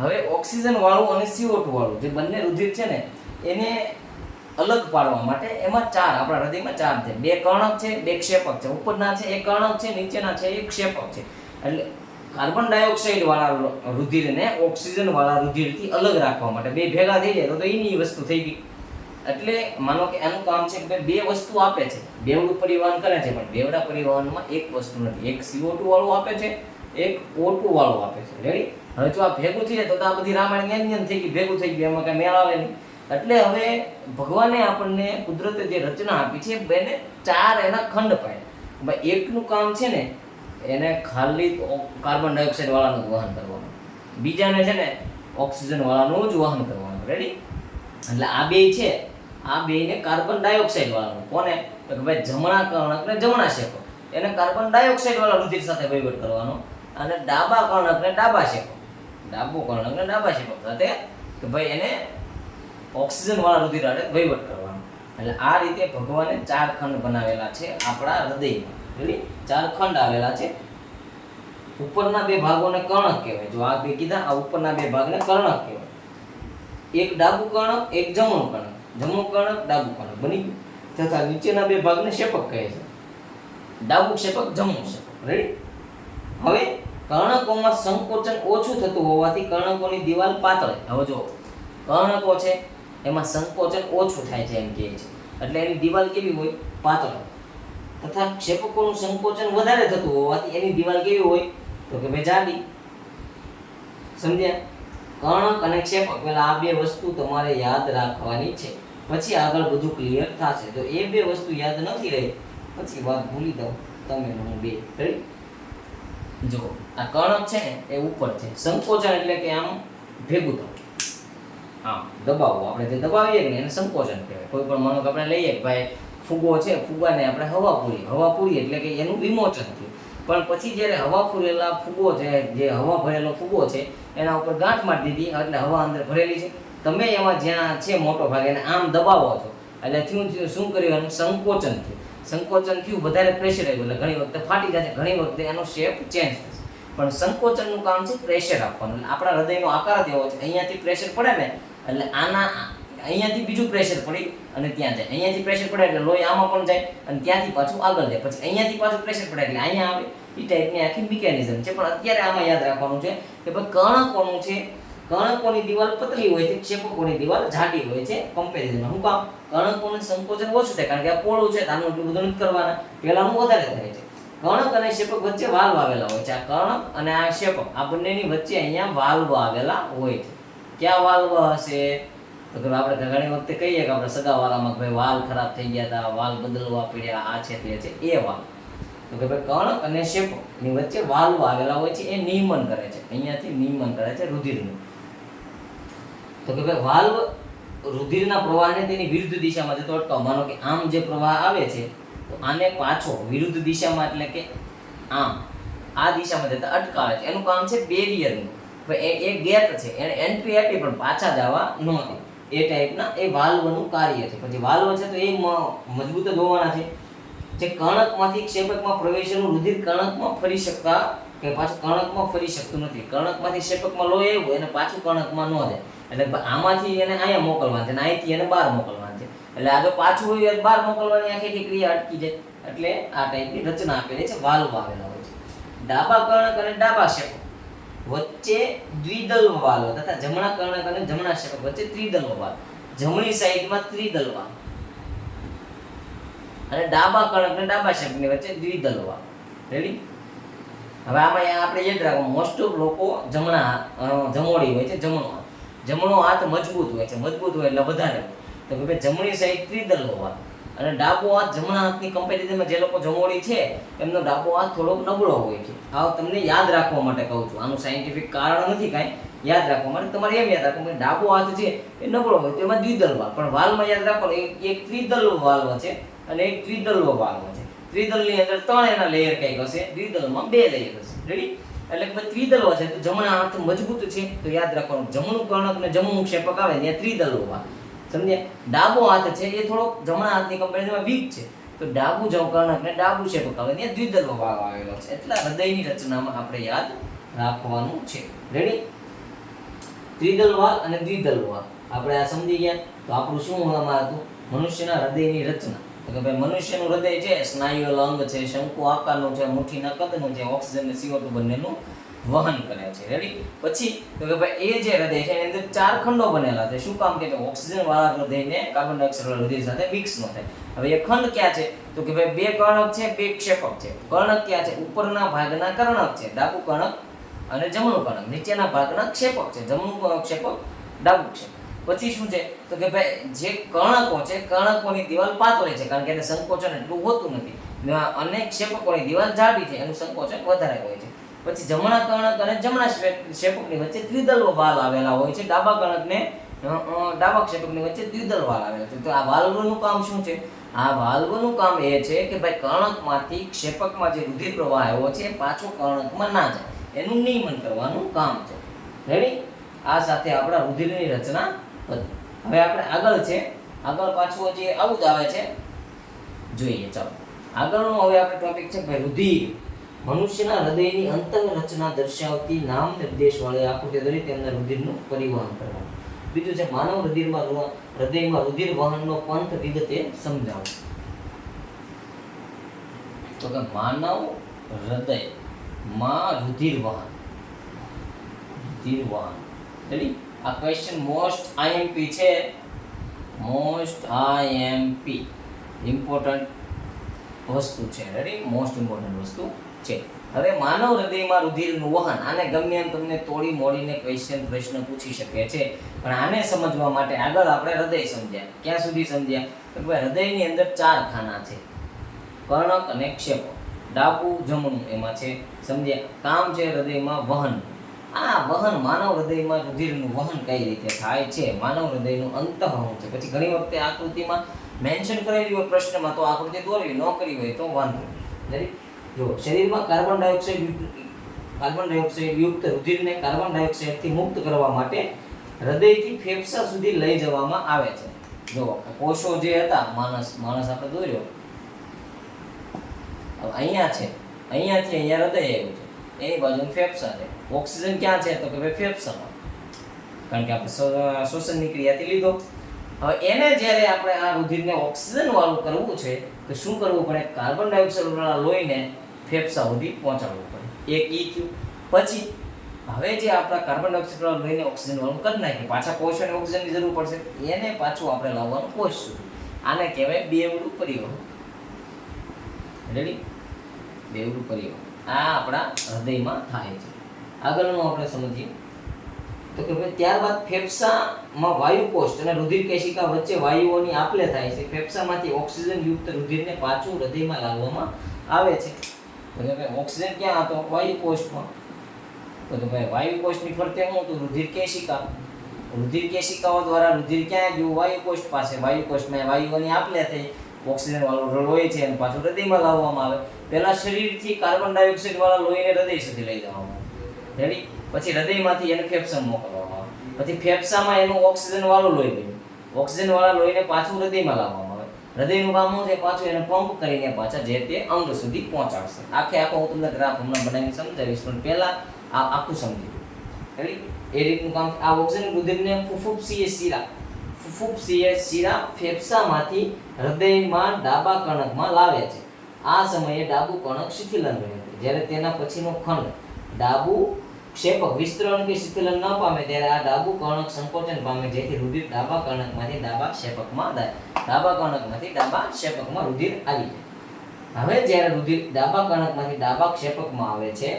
હવે ઓક્સિજન વાળું અને CO2 વાળું જે બંને રુધિર છે ને એને અલગ પાડવા માટે એમાં 4 આપણા હૃદયમાં 4 છે. 2 કર્ણક છે, 2 ક્ષેપક છે. ઉપરના છે એ કર્ણક છે, નીચેના છે એ ક્ષેપક છે. એટલે કાર્બન ડાયોક્સાઇડ વાળા રુધિરને ઓક્સિજન વાળા રુધિરથી અલગ રાખવા માટે 2 ભેગા થઈ જાય તો એની વસ્તુ થઈ ગઈ. એટલે માનો કે એનું કામ છે કે 2 વસ્તુ આપે છે, બેવડું પરિવહન કરે છે, પણ બેવડા પરિવહનમાં એક વસ્તુ નથી. એક CO2 વાળું આપે છે, એક O2 વાળું આપે છે. રેડી, હવે જો આ ભેગું થઈ જાય તો આ બધી રામાયણ જ્ઞાન થઈ ગઈ, ભેગું થઈ ગયું, એમાં કઈ મેળ આવે નહીં. એટલે હવે ભગવાને આપણને કુદરતે જે રચના આપી છે બેને 4 એના ખંડ પાડ્યા. ભાઈ એકનું કામ છે ને એને ખાલી કાર્બન ડાયોક્સાઇડ વાળાનું વહન કરવાનું, બીજાને છે ને ઓક્સિજન વાળાનું જ વહન કરવાનું. રેડી, એટલે આ 2 છે, આ 2ને કાર્બન ડાયોક્સાઇડ વાળાનું. કોને? તો કે ભાઈ જમણા કર્ણક ને જમણા ક્ષેપક એને કાર્બન ડાયોક્સાઇડ વાળા રુધિર સાથે વહીવટ કરવાનો, અને ડાબા કર્ણક ને ડાબા ક્ષેપક, ડાબુ કર્ણક ને ડાબા ક્ષેપક સાથે કે ભાઈ એને ઓક્સિજન વાળા રુધિર સાથે વહીવટ કરવાનો. એટલે આ રીતે ભગવાને 4 ખંડ બનાવેલા છે આપણા હૃદયમાં. રેડી, 4 ખંડ આવેલા છે. ઉપરના 2 ભાગોને કર્ણક કહેવાય. જો આ 2 કીધા, આ ઉપરના 2 ભાગને કર્ણક કહેવાય. એક ડાબુ કર્ણક, એક જમણું કર્ણક. જમણું કર્ણક, ડાબુ કર્ણક બની ગયું. તથા નીચેના 2 ભાગને ક્ષેપક કહે છે. ડાબુ ક્ષેપક, જમણું ક્ષેપક. રેડી, હવે કર્ણકોમાં સંકોચન ઓછું થતું હોવાથી કર્ણકોની દિવાલ પાતળી. હવે જો કર્ણકો છે એમાં સંકોચન ઓછું થાય છે એમ કહે છે, એટલે એની દિવાલ કેવી હોય? પાતળી. તથા ક્ષેપકોનું સંકોચન વધારે થતું હોવાથી એની દિવાલ કેવી હોય? તો કે ભાઈ જાડી. સમજ્યા? કર્ણક અને ક્ષેપક, પેલા આ 2 વસ્તુ તમારે યાદ રાખવાની છે, પછી આગળ બધું ક્લિયર થશે. જો એ 2 વસ્તુ યાદ નથી રહી પછી વાત ભૂલી દો તમે હું 2. રેડી, જો આ કર્ણક છે ને એ ઉપર છે, સંકોચન એટલે કે આમ ભેગું થવું, આમ દબાવવું. આપણે જે દબાવીએ ને એને સંકોચન કહેવાય. કોઈ પણ માનો કે આપણે લઈએ કે ભાઈ ફુગો છે, ફુગાને આપણે હવા પૂરી એટલે કે એનું વિમોચન થયું. પણ પછી જ્યારે હવા પૂરેલા ફુગો છે, જે હવા ભરેલો ફુગો છે એના ઉપર ગાંઠ મારી દીધી એટલે હવા અંદર ભરેલી છે. તમે એમાં જ્યાં છે મોટો ભાગ એને આમ દબાવો છો એટલે થયું શું કર્યું? એનું સંકોચન થયું. સંકોચન થયું, વધારે પ્રેશર આવ્યું એટલે ઘણી વખતે ફાટી જશે, ઘણી વખતે એનો શેપ ચેન્જ થશે. પણ સંકોચનનું કામ છે પ્રેશર આપવાનું. આપણા હૃદયનો આકાર જ એવો છે, અહીંયાથી પ્રેશર પડે ને એટલે આના અહીંયાથી બીજું પ્રેશર પડી અને ત્યાં જાય, અહીંયાથી પ્રેશર પડે એટલે લોહી આમાં પણ જાય અને ત્યાંથી પાછું આગળ જાય, પછી અહીંયાથી પાછું પ્રેશર પડે એટલે અહીંયા આવે. એ ટાઈપની આખી મિકેનિઝમ છે. પણ અત્યારે આમાં યાદ રાખવાનું છે કે ભાઈ કર્ણકોનું છે, કર્ણકોની દિવાલ પતલી હોય છે, ક્ષેપકોની દિવાલ જાડી હોય છે કમ્પેરિઝનમાં. શું કામ? કર્ણકોનું સંકોચન ઓછું થાય કારણ કે આ પોળું છે, આનું એટલું બધું નથી કરવાના, પહેલાનું વધારે થાય છે. કર્ણક અને ક્ષેપક વચ્ચે વાલ્વ આવેલા હોય છે. આ કર્ણક અને આ ક્ષેપક આ બંનેની વચ્ચે અહીંયા વાલ્વ આવેલા હોય છે. ક્યાં વાલ્વ હશે? તો કે આપણે ઘણી વખતે કહીએ કે આપણે સગાવાલામાં ભાઈ વાલ ખરાબ થઈ ગયા હતા, વાલ બદલવા પડ્યા, આ છે તે છે, એ વાલ્વ. તો કે ભાઈ કર્ણક અને ક્ષેપકની વચ્ચે વાલ્વ આવેલા હોય છે, એ નિયમન કરે છે, અહીંયાથી નિયમન કરે છે રુધિરનું. તો કે ભાઈ વાલ્વ રુધિરના પ્રવાહને તેની વિરુદ્ધ દિશામાં જતો અટકાવ. માનો કે આમ જે પ્રવાહ આવે છે તો આને પાછો વિરુદ્ધ દિશામાં એટલે કે આમ આ દિશામાં જતા અટકાવે છે. એનું કામ છે બેરિયરનું. એ ગેટ છે, એને એન્ટ્રી આપી પણ પાછા જવા ન દે, એ ટાઈપના એ વાલ્વનું કાર્ય છે. પછી વાલ્વ છે તો એ મજબૂત જ હોવાના છે. જે કર્ણકમાંથી ક્ષેપકમાં પ્રવેશેલું રુધિર કર્ણકમાં ફરી શકતા કે પાછું કર્ણકમાં ફરી શકતું નથી. કર્ણકમાંથી ક્ષેપકમાં લોહી આવ્યું એને પાછું કર્ણકમાં ન જાય, એટલે આમાંથી એને અહીંયા મોકલવાનું છે અને અહીંથી એને બહાર મોકલવાનું છે. એટલે આ જો પાછું હોય બહાર મોકલવાની આખી ક્રિયા અટકી જાય. એટલે આ ટાઈપની રચના આપેલી છે, વાલ્વ આવેલા હોય છે. ડાબા કર્ણક અને ડાબા ક્ષેપક વચ્ચે દ્વિદલ્વ વાલ્વ તથા જમણા કર્ણક અને જમણા ક્ષેપક વચ્ચે ત્રિદલ્વ વાલ્વ. જમણી સાઈડમાં ત્રિદલ્વ વાલ્વ અને ડાબા કર્ણક અને ડાબા ક્ષેપકની વચ્ચે દ્વિદલ્વ વાલ્વ. રેડી? હવે આમાં આપણે યાદ રાખો, મોસ્ટ ઓફ લોકો જમોડી હોય છે, જમણો હાથ મજબૂત હોય છે, મજબૂત હોય એટલે વધારે હોય. તો કે ભાઈ જમણી સાઈડ ત્રિદલ્વ વાલ્વ અને ડાબો હાથ જમણા હાથની કમ્પેરિઝનમાં જે લોકો જમોડી છે એમનો ડાબો હાથ થોડોક નબળો હોય છે. આ તમને યાદ રાખવા માટે કહું છું, આનું સાયન્ટિફિક કારણ નથી કાંઈ, યાદ રાખવા માટે તમારે એમ યાદ રાખવું કે ડાબો હાથ છે એ નબળો હોય તો એમાં દ્વિદલ વાલ્વ. પણ વાલ્વમાં યાદ રાખો એક ત્રિદલ્વ વાલ્વ છે અને એક દ્વિદલ્વ વાલ્વ છે. ત્રિદલની અંદર 3 એના લેયર કંઈક હશે, દ્વિદલમાં 2 લેયર હશે. રેડી? એટલે કે ત્રિદલ્વ છે તો જમણા હાથ મજબૂત છે તો યાદ રાખવાનું જમણું કર્ણક અને જમણું ક્ષેપક આવે ત્યાં ત્રિદલ્વ વાલ્વ. સમજ્યા? ડાબો હાથ છે એ થોડોક જમણા હાથની કમ્પેરિઝનમાં વીક છે તો ડાબુ કર્ણક ને ડાબુ ક્ષેપક આવે ત્યાં દ્વિદલ્વ વાલ્વ આવેલો છે. એટલે હૃદયની રચનામાં આપણે યાદ રાખવાનું છે. રેડી? ત્રિદલ વાલ્વ અને દ્વિદલ વાલ્વ આપણે આ સમજી ગયા. તો આપણું શું હોવામાં હતું? મનુષ્યના હૃદયની રચના. તો કે ભાઈ મનુષ્યનું હૃદય છે સ્નાયુલ અંગ છે, શંકુ આકારનું છે, મુઠ્ઠીના કદનું છે, ઓક્સિજન અને CO2 બંનેનું વહન કરે છે. રેડી? પછી તો કે ભાઈ એ જે હૃદય છે એની અંદર 4 ખંડો બનેલા છે. શું કામ? કે ઓક્સિજન વાળા હૃદયને કાર્બન ડાયોક્સાઇડ વાળા હૃદય સાથે મિક્સ ન થાય. હવે એ ખંડ ક્યાં છે? તો કે ભાઈ 2 કર્ણક છે, 2 ક્ષેપક છે. કર્ણક ક્યાં છે? ઉપરના ભાગના કર્ણક છે, ડાબુ કર્ણક અને જમણું કર્ણક. નીચેના ભાગના ક્ષેપક છે, જમણું ક્ષેપક, ડાબુ ક્ષેપક. પછી શું છે? તો કે ભાઈ જે કર્ણકો છે કર્ણકોની દિવાલ પાતળી છે કારણ કે એને સંકોચન એટલું હોતું નથી અને ક્ષેપકોની દિવાલ જાડી છે, એનું સંકોચન વધારે હોય છે. પછી જમણા કર્ણક અને જમણા ક્ષેપકની વચ્ચે દ્વિદલ્વ વાલ્વ આવેલા હોય છે, ડાબા કર્ણક ને ડાબા ક્ષેપકની વચ્ચે દ્વિદલ્વ વાલ્વ આવેલા છે. તો આ વાલ્વનું કામ શું છે? આ વાલ્વનું કામ એ છે કે ભાઈ કર્ણકમાંથી ક્ષેપકમાં જે રુધિર પ્રવાહ આવ્યો છે એ પાછો કર્ણકમાં ના જાય, એનું નિયમન કરવાનું કામ છે. રેડી? આ સાથે આપણા રુધિરની રચના પતી. હવે આપણે આગળ છે, આગળ પાછું હજી આવું જ આવે છે, જોઈએ. ચાલો આગળનો હવે આપણે ટોપિક છે ભાઈ રુધિર. મનુષ્યના હૃદયની અંતઃરચના દર્શાવતી નામ નિર્દેશ વાળી આકૃતિ દોરી તેમના રુધિરનું પરિવહન કરવાનું. બીજું છે માનવ હૃદયમાં રુધિર વહનનો પંથ વિગતે સમજાવો. તો કે માનવ હૃદયમાં રુધિર વહન. રેડી? આ ક્વેશ્ચન મોસ્ટ IMP છે, મોસ્ટ IMP ઇમ્પોર્ટન્ટ વસ્તુ છે. રેડી? મોસ્ટ ઇમ્પોર્ટન્ટ વસ્તુ છે. હવે માનવ હૃદયમાં રુધિરનું વહન, આને ગમે એમ તમને તોડી મોડીને પ્રશ્ન પૂછી શકે છે, પણ આને સમજવા માટે આગળ આપણે હૃદય સમજ્યા. ક્યાં સુધી સમજ્યા? તો ભાઈ હૃદયની અંદર 4 ખાના છે, કર્ણક અને ક્ષેપક, ડાબુ જમણું એમાં છે. સમજ્યા? કામ છે હૃદયમાં વહન. આ વહન માનવ હૃદયમાં રુધિરનું વહન કઈ રીતે થાય છે, માનવ હૃદયનું અંતઃ શું છે. પછી ઘણી વખતે આકૃતિમાં મેન્શન કરેલી હોય પ્રશ્નમાં તો આકૃતિ દોરવી, ન કરી હોય તો વાંધો નહીં. જો શરીરમાં કાર્બન ડાયોક્સાઇડ યુક્ત રુધિરને કાર્બન ડાયોક્સાઇડથી મુક્ત કરવા માટે હૃદયથી ફેફસા સુધી લઈ જવામાં આવે છે. જો કોષો જે હતા, માણસ આપણે દોર્યો, હવે અહીંયા છે, અહીંયાથી અહીંયા હૃદય આવ્યું છે, એની બાજુ ફેફસા છે. ઓક્સિજન ક્યાં છે તો કે ભાઈ ફેફસામાં, કારણ કે આપણે શ્વસનની ક્રિયાથી લીધો. હવે એને જ્યારે આપણે આ રુધિરને ઓક્સિજન વાળું કરવું છે તો શું કરવું પડે? કાર્બન ડાયોક્સાઇડ વાળા લોહીને ફેફસા સુધી પહોંચાડવું પડે. એક ઈ થયું. પછી હવે જે આપણા કાર્બન ડાયોક્સાઇડ વાળા લોહીને ઓક્સિજન વાળું કરી નાખીએ, પાછા કોષોને ઓક્સિજનની જરૂર પડશે, એને પાછું આપણે લાવવાનું કોષ સુધી. આને કહેવાય બેવડું પરિવહન. રેડી? બેવડું પરિવહન આ આપણા હૃદયમાં થાય છે. આગળનું આપણે સમજીએ તો કે ભાઈ ત્યારબાદ ફેફસામાં વાયુકોષ અને રુધિર કેશિકા વચ્ચે વાયુઓની આપ-લે થાય છે. ફેફસામાંથી ઓક્સિજન યુક્ત રુધિરને પાછું હૃદયમાં લાવવામાં આવે છે. તો કે ભાઈ ઓક્સિજન ક્યાં હતો? વાયુકોષમાં. તો કે ભાઈ વાયુકોષની ફરતે શું હતું? રુધિર કેશિકા. રુધિર કેશિકાઓ દ્વારા રુધિર ક્યાં ગયું? વાયુકોષ પાસે. વાયુકોષમાં વાયુઓની આપ-લે થઈ, ઓક્સિજન વાળું લોહી છે અને પાછું હૃદયમાં લાવવામાં આવે. પહેલા શરીરથી કાર્બન ડાયોક્સાઇડ વાળા લોહીને હૃદય સુધી લઈ જવામાં આવે. રેડી? પછી હૃદયમાંથી એને ફેફસામાં મોકલવામાં આવે. પછી ફેફસામાં એનું ઓક્સિજન વાળું લોહી બન્યું. ઓક્સિજન વાળા લોહીને પાછું હૃદયમાં લાવવામાં આવે. હૃદયનું કામ શું છે? પાછું એને પંપ કરીને પાછા જે તે અંગ સુધી પહોંચાડશે. આખો હું તમને ગ્રાફ હમણાં બનાવીને સમજાવીશ, પણ પહેલા આ આખું સમજી લો. રેડી? એ રીતનું કામ. આ ઓક્સિજન રુધિરને ફુફુક્ષીય શિરા, ફુફુક્ષીય શિરા ફેફસામાંથી હૃદયમાં ડાબા કણકમાં લાવે છે. આ સમયે ડાબુ કણક શિથિલન રહે છે. જ્યારે તેના પછીનો ખંડ ડાબુ ક્ષેપક વિસ્તરણ કે શિથિલન ન પામે ત્યારે આ ડાબુ કણક સંકોચન પામે, જેથી રુધિર ડાબા કણકમાંથી ડાબા ક્ષેપકમાં જાય. ડાબા કણકમાંથી ડાબા ક્ષેપકમાં રુધિર આવી જાય. હવે જ્યારે રુધિર ડાબા કણકમાંથી ડાબા ક્ષેપકમાં આવે છે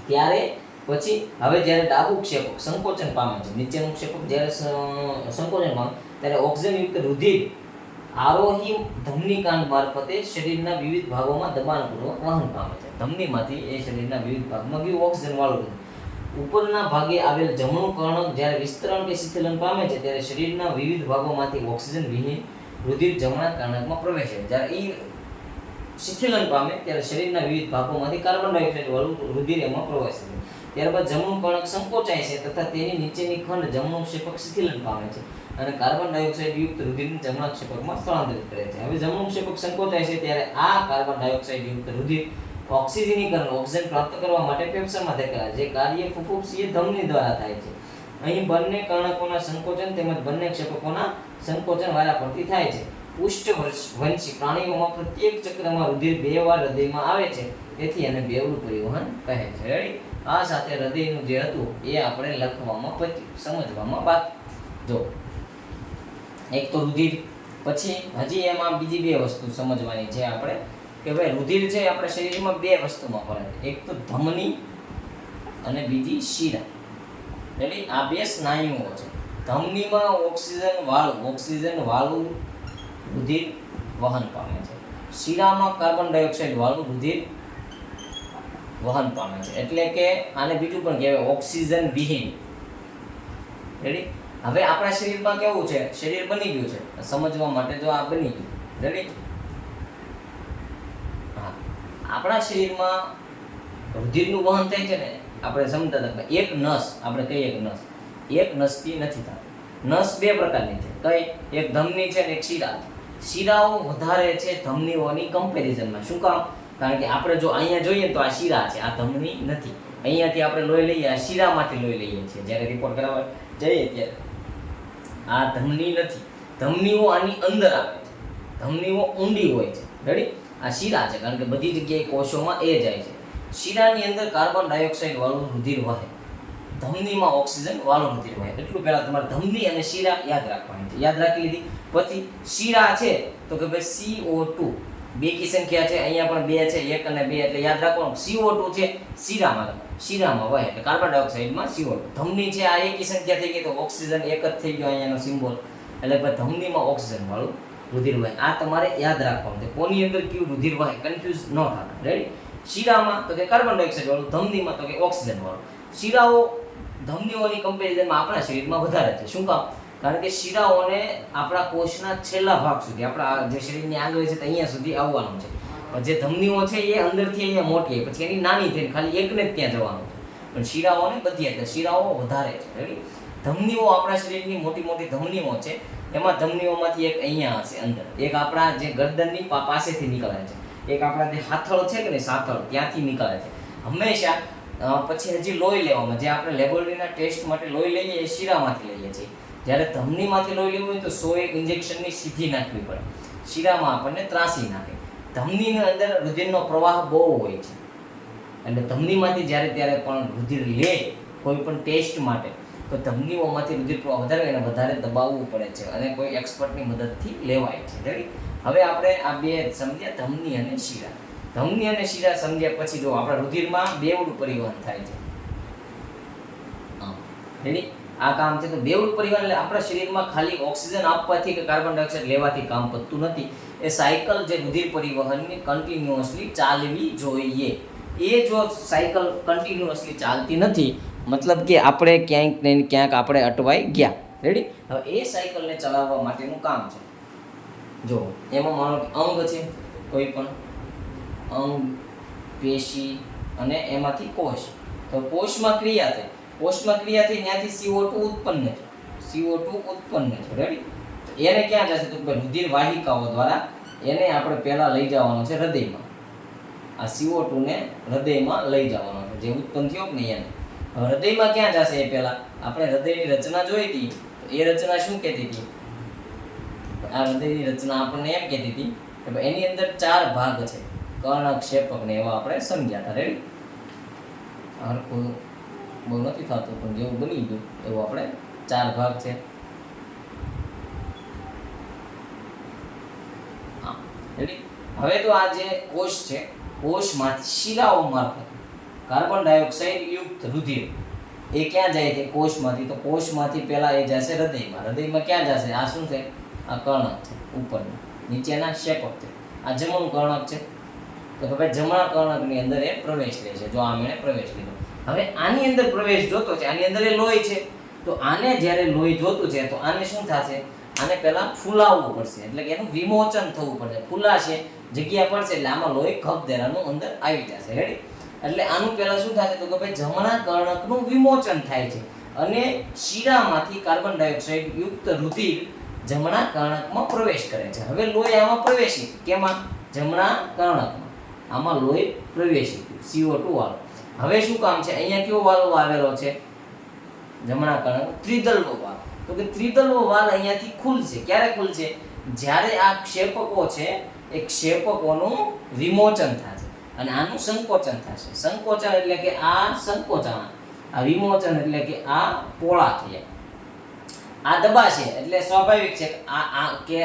ત્યારે પછી હવે જ્યારે ડાબુ ક્ષેપક સંકોચન પામે છે, નીચેનું ક્ષેપક જ્યારે સંકોચન પામે ત્યારે ઓક્સિજનયુક્ત રુધિર આરોહી ધમનીકાંડ મારફતે શરીરના વિવિધ ભાગોમાં દબાણપૂર્વક વહન પામે છે. ધમનીમાંથી એ શરીરના વિવિધ ભાગમાં ગયું ઓક્સિજન વાળું. ઉપરના ભાગે આવેલ જમણું કર્ણક જ્યારે વિસ્તરણ કે શિથિલન પામે છે ત્યારે શરીરના વિવિધ ભાગોમાંથી ઓક્સિજન વિહીન રુધિર જમણા કર્ણકમાં પ્રવેશે. જ્યારે એ શિથિલન પામે ત્યારે શરીરના વિવિધ ભાગોમાંથી કાર્બન ડાયોક્સાઇડ વાળું રુધિર એમાં પ્રવેશે છે. ત્યારબાદ જમણું કર્ણક સંકોચાય છે તથા તેની નીચેની ખંડ જમણું ક્ષેપક શિથિલન પામે છે અને કાર્બન ડાયોક્સાઇડ યુક્ત રુધિરને જમણા ક્ષેપકમાં સ્થળાંતરિત કરે છે. હવે જમણું ક્ષેપક સંકોચાય છે ત્યારે આ કાર્બન ડાયોક્સાઇડ યુક્ત રુધિર ઓક્સિજનીકરણ ઓક્સિજન પ્રાપ્ત કરવા માટે ફેફસામાં ધકેલાય, જે કાર્ય ફુફુક્ષીય ધમની દ્વારા થાય છે. અહીં બંને કર્ણકોના સંકોચન તેમજ બંને ક્ષેપકોના સંકોચન વારાફરતી થાય છે. પુષ્ઠવંશી પ્રાણીઓમાં પ્રત્યેક ચક્રમાં રુધિર 2 વાર હૃદયમાં આવે છે, તેથી એને બેવડું પરિવહન કહે છે. રેડી? આ સાથે હૃદયનું જે હતું એ આપણે લખવામાં પત્યું, સમજવામાં બાકી. જો એક તો રુધિર, પછી હજી એમાં બીજી 2 વસ્તુ સમજવાની છે આપણે કે ભાઈ રુધિર છે આપણે શરીરમાં 2 વસ્તુમાં પડે છે, એક તો ધમની અને બીજી શિરા. રેડી? આ 2 સ્નાયુઓ છે. ધમનીમાં ઓક્સિજન વાળું રુધિર વહન પામે છે. શિરામાં કાર્બન ડાયોક્સાઇડ વાળું રુધિર વહન પામે છે. એટલે કે આને બીજું પણ કહેવાય ઓક્સિજન વિહીન. રેડી? હવે આપણા શરીરમાં કેવું છે? શરીર બની ગયું છે, સમજવા માટે જો આ બની ગયું. રેડી? હા, આપણા શરીરમાં રુધિરનું વહન થાય છે ને, આપણે સમજતા હતા એક નસ, આપણે કહીએ એક નસથી નથી થતું. નસ 2 પ્રકારની છે. કઈ? એક ધમની છે ને એક શિરા. શિરાઓ વધારે છે ધમનીઓની કમ્પેરિઝનમાં. શું કામ? કારણ કે આપણે જો અહીંયા જોઈએ તો આ શિરા છે, આ ધમની નથી. અહીંયાથી આપણે લોહી લઈએ, આ શિરામાંથી લોહી લઈએ છીએ. જ્યારે રિપોર્ટ કરાવવા જઈએ ત્યારે આ ધમની નથી. ધમનીઓ આની અંદર આવે છે, ધમનીઓ ઊંડી હોય છે. રેડી? આ શિરા છે, કારણ કે બધી જગ્યાએ કોષોમાં એ જાય છે. શિરાની અંદર કાર્બન ડાયોક્સાઇડ વાળું રુધિર વહે, ધમનીમાં ઓક્સિજન વાળું રુધિર વહે. એટલું પહેલા તમારે ધમની અને શિરા યાદ રાખવાની છે. યાદ રાખી લીધી. પછી શિરા છે તો કે ભાઈ CO2 2 કી સંખ્યા છે, અહીંયા પણ 2 છે, 1 અને 2, એટલે યાદ રાખવાનું CO2 છે શિરામાં વહે, એટલે કાર્બન ડાયોક્સાઇડમાં CO2. ધમની છે આ 1 કી સંખ્યા થઈ ગઈ તો ઓક્સિજન 1 જ થઈ ગયો અહીંયાનો સિમ્બોલ, એટલે ધમનીમાં ઓક્સિજન વાળું રુધિર વહે. આ તમારે યાદ રાખવાનું છે. કોની અંદર કયું રુધિર વહે કન્ફ્યુઝ ન થતા. રેડી? શિરામાં તો કે કાર્બન ડાયોક્સાઇડ વાળું, ધમનીમાં તો કે ઓક્સિજન વાળું. શિરાઓ ધમનીઓની કમ્પેરિઝનમાં આપણા શરીરમાં વધારે છે. શું કામ? કારણ કે શિરાઓને આપણા કોષના છેલ્લા ભાગ સુધી, આપણા જે શરીરની આંગળી છે અહીંયા સુધી આવવાનું છે. પણ જે ધમનીઓ છે એ અંદરથી અહીંયા મોટી, પછી એની નાની થઈને ખાલી એકને જ ત્યાં જવાનું છે. પણ શિરાઓને બધી એટલે શિરાઓ વધારે છે. રેડી? ધમનીઓ આપણા શરીરની મોટી મોટી ધમનીઓ છે. એમાં ધમનીઓમાંથી એક અહીંયા હશે અંદર, એક આપણા જે ગરદનની પાસેથી નીકળે છે, એક આપણા જે હાથળ છે કે ને સાથળ ત્યાંથી નીકળે છે, હંમેશા પછી હજી લોહી લેવામાં, જે આપણે લેબોરેટરીના ટેસ્ટ માટે લોહી લઈએ એ શીરામાંથી લઈએ છીએ. જ્યારે ધમનીમાંથી લોહી લેવું હોય તો 101 ઇન્જેક્શનની સીધી નાખવી પડે, શીરામાં આપણને ત્રાસી નાખે. ધમનીની અંદર રુધિરનો પ્રવાહ બહુ હોય છે, એટલે ધમનીમાંથી જ્યારે ત્યારે પણ રુધિર લે કોઈ પણ ટેસ્ટ માટે, તો ધમનીઓમાંથી રુધિર પ્રવાહ વધારે એને વધારે દબાવવું પડે છે અને કોઈ એક્સપર્ટની મદદથી લેવાય છે. રેડી? હવે આપણે આ બે સમજ્યા, ધમની અને શીરા. ધમની અને શીરા સમજ્યા પછી જો આપણા રુધિરમાં બેવડું પરિવહન થાય છે. રેડી? આ કામ છે. તો બેવડું પરિવહન એટલે આપણા શરીરમાં ખાલી ઓક્સિજન આપવાથી કે કાર્બન ડાયોક્સાઇડ લેવાથી કામ પતતું નથી. એ સાયકલ જે રુધિર પરિવહનની કન્ટિન્યુઅસલી ચાલવી જોઈએ. એ જો સાયકલ કન્ટિન્યુઅસલી ચાલતી નથી, મતલબ કે આપણે ક્યાંક ને ક્યાંક આપણે અટવાઈ ગયા. રેડી? હવે એ સાયકલને ચલાવવા માટેનું કામ છે. જો એમાં માનો કે અંગ છે, કોઈ પણ અંગ, પેશી અને એમાંથી કોષ. તો કોષમાં ક્રિયા થાય, કોષમાં ક્રિયા થઈ ત્યાંથી CO2 ઉત્પન્ન છે, CO2 ઉત્પન્ન છે. રેડી? તો એને ક્યાં જશે? તો રુધિર વાહિકાઓ દ્વારા એને આપણે પહેલાં લઈ જવાનો છે હૃદયમાં. આ CO2 ને હૃદયમાં લઈ જવાનો છે, જે ઉત્પન્ન થયો કે નહીં એને. હૃદયમાં ક્યાં જશે? એ પહેલાં આપણે હૃદયની રચના જોઈ હતી. તો એ રચના શું કહેતી હતી? આ હૃદયની રચના આપણને એમ કહેતી હતી કે એની અંદર 4 ભાગ છે, કર્ણક, ક્ષેપક ને એવા આપણે સમજ્યા હતા. રેડી? હરખું બહુ નથી થતું, પણ જેવું બની ગયું એવું આપણે 4 ભાગ છે. રેડી? હવે તો આ જે કોષ છે, કોષમાંથી શિરાઓ મારફત કાર્બન ડાયોક્સાઇડ યુક્ત રુધિર એ ક્યાં જાય છે? કોષમાંથી. તો કોષમાંથી પહેલા એ જશે હૃદયમાં. હૃદયમાં ક્યાં જશે? આ શું છે? આ કર્ણક છે ઉપરનું, નીચેના ક્ષેપક છે. આ જમણું કર્ણક છે, તો હવે જમણા કર્ણકની અંદર એ પ્રવેશ લે છે. જો આમ એણે પ્રવેશ લીધો. હવે આની અંદર પ્રવેશ જોતો છે, આની અંદર એ લોહી છે. તો આને જ્યારે લોહી જોતું છે તો આને શું થશે? આને પહેલા ફૂલાવવું પડશે, એટલે કે એનું વિમોચન થવું પડશે. ફૂલાશે, જગ્યા પડશે એટલે આમાં લોહી ખપદેરાનું અંદર આવી જશે. રેડી? એટલે આનું પહેલા શું થશે? તો કે ભાઈ જમણા કર્ણકનું વિમોચન થાય છે અને શીરામાંથી કાર્બન ડાયોક્સાઇડ યુક્ત રુધિર જમણા કર્ણકમાં પ્રવેશ કરે છે. હવે લોહી આમાં પ્રવેશી, કેમાં? જમણા કર્ણકમાં. આમાં લોહી પ્રવેશી CO2 વાળો. હવે શું કામ છે? અહીંયા કયો વાલ્વ આવેલો છે? જમણા કર્ણક ત્રિદલ્વ વાલ્વ. તો કે ત્રિદલ્વ વાલ્વ અહીંયાથી ખુલશે. ક્યારે ખુલશે? જ્યારે આ ક્ષેપકો છે એ ક્ષેપકોનું વિમોચન થશે અને આનું સંકોચન થશે. સંકોચન એટલે કે આ સંકોચન, આ વિમોચન એટલે કે આ પોળા થયા. આ દબાશે એટલે સ્વાભાવિક છે કે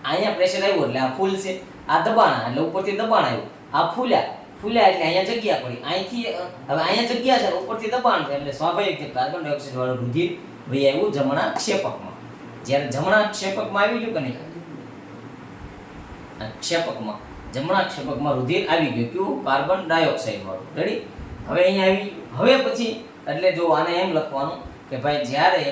અહીંયા પ્રેશર આવ્યું એટલે આ ફૂલશે. આ દબાણ એટલે ઉપરથી દબાણ આવ્યું, આ ફૂલ્યા એટલે અહીંયા જગ્યા પડી. અહીંથી હવે અહીંયા જગ્યા છે, ઉપરથી દબાણ છે એટલે સ્વાભાવિક છે કાર્બન ડાયોક્સાઇડ વાળું રુધિર વહી આવ્યું જમણા ક્ષેપકમાં. જ્યારે જમણા ક્ષેપકમાં આવી ગયું કે નહીં, ક્ષેપકમાં, જમણા ક્ષેપકમાં રુધિર આવી ગયું. કયું? કાર્બન ડાયોક્સાઇડ વાળું. રેડી? હવે અહીંયા આવી. હવે પછી એટલે જો આને એમ લખવાનું કે ભાઈ જ્યારે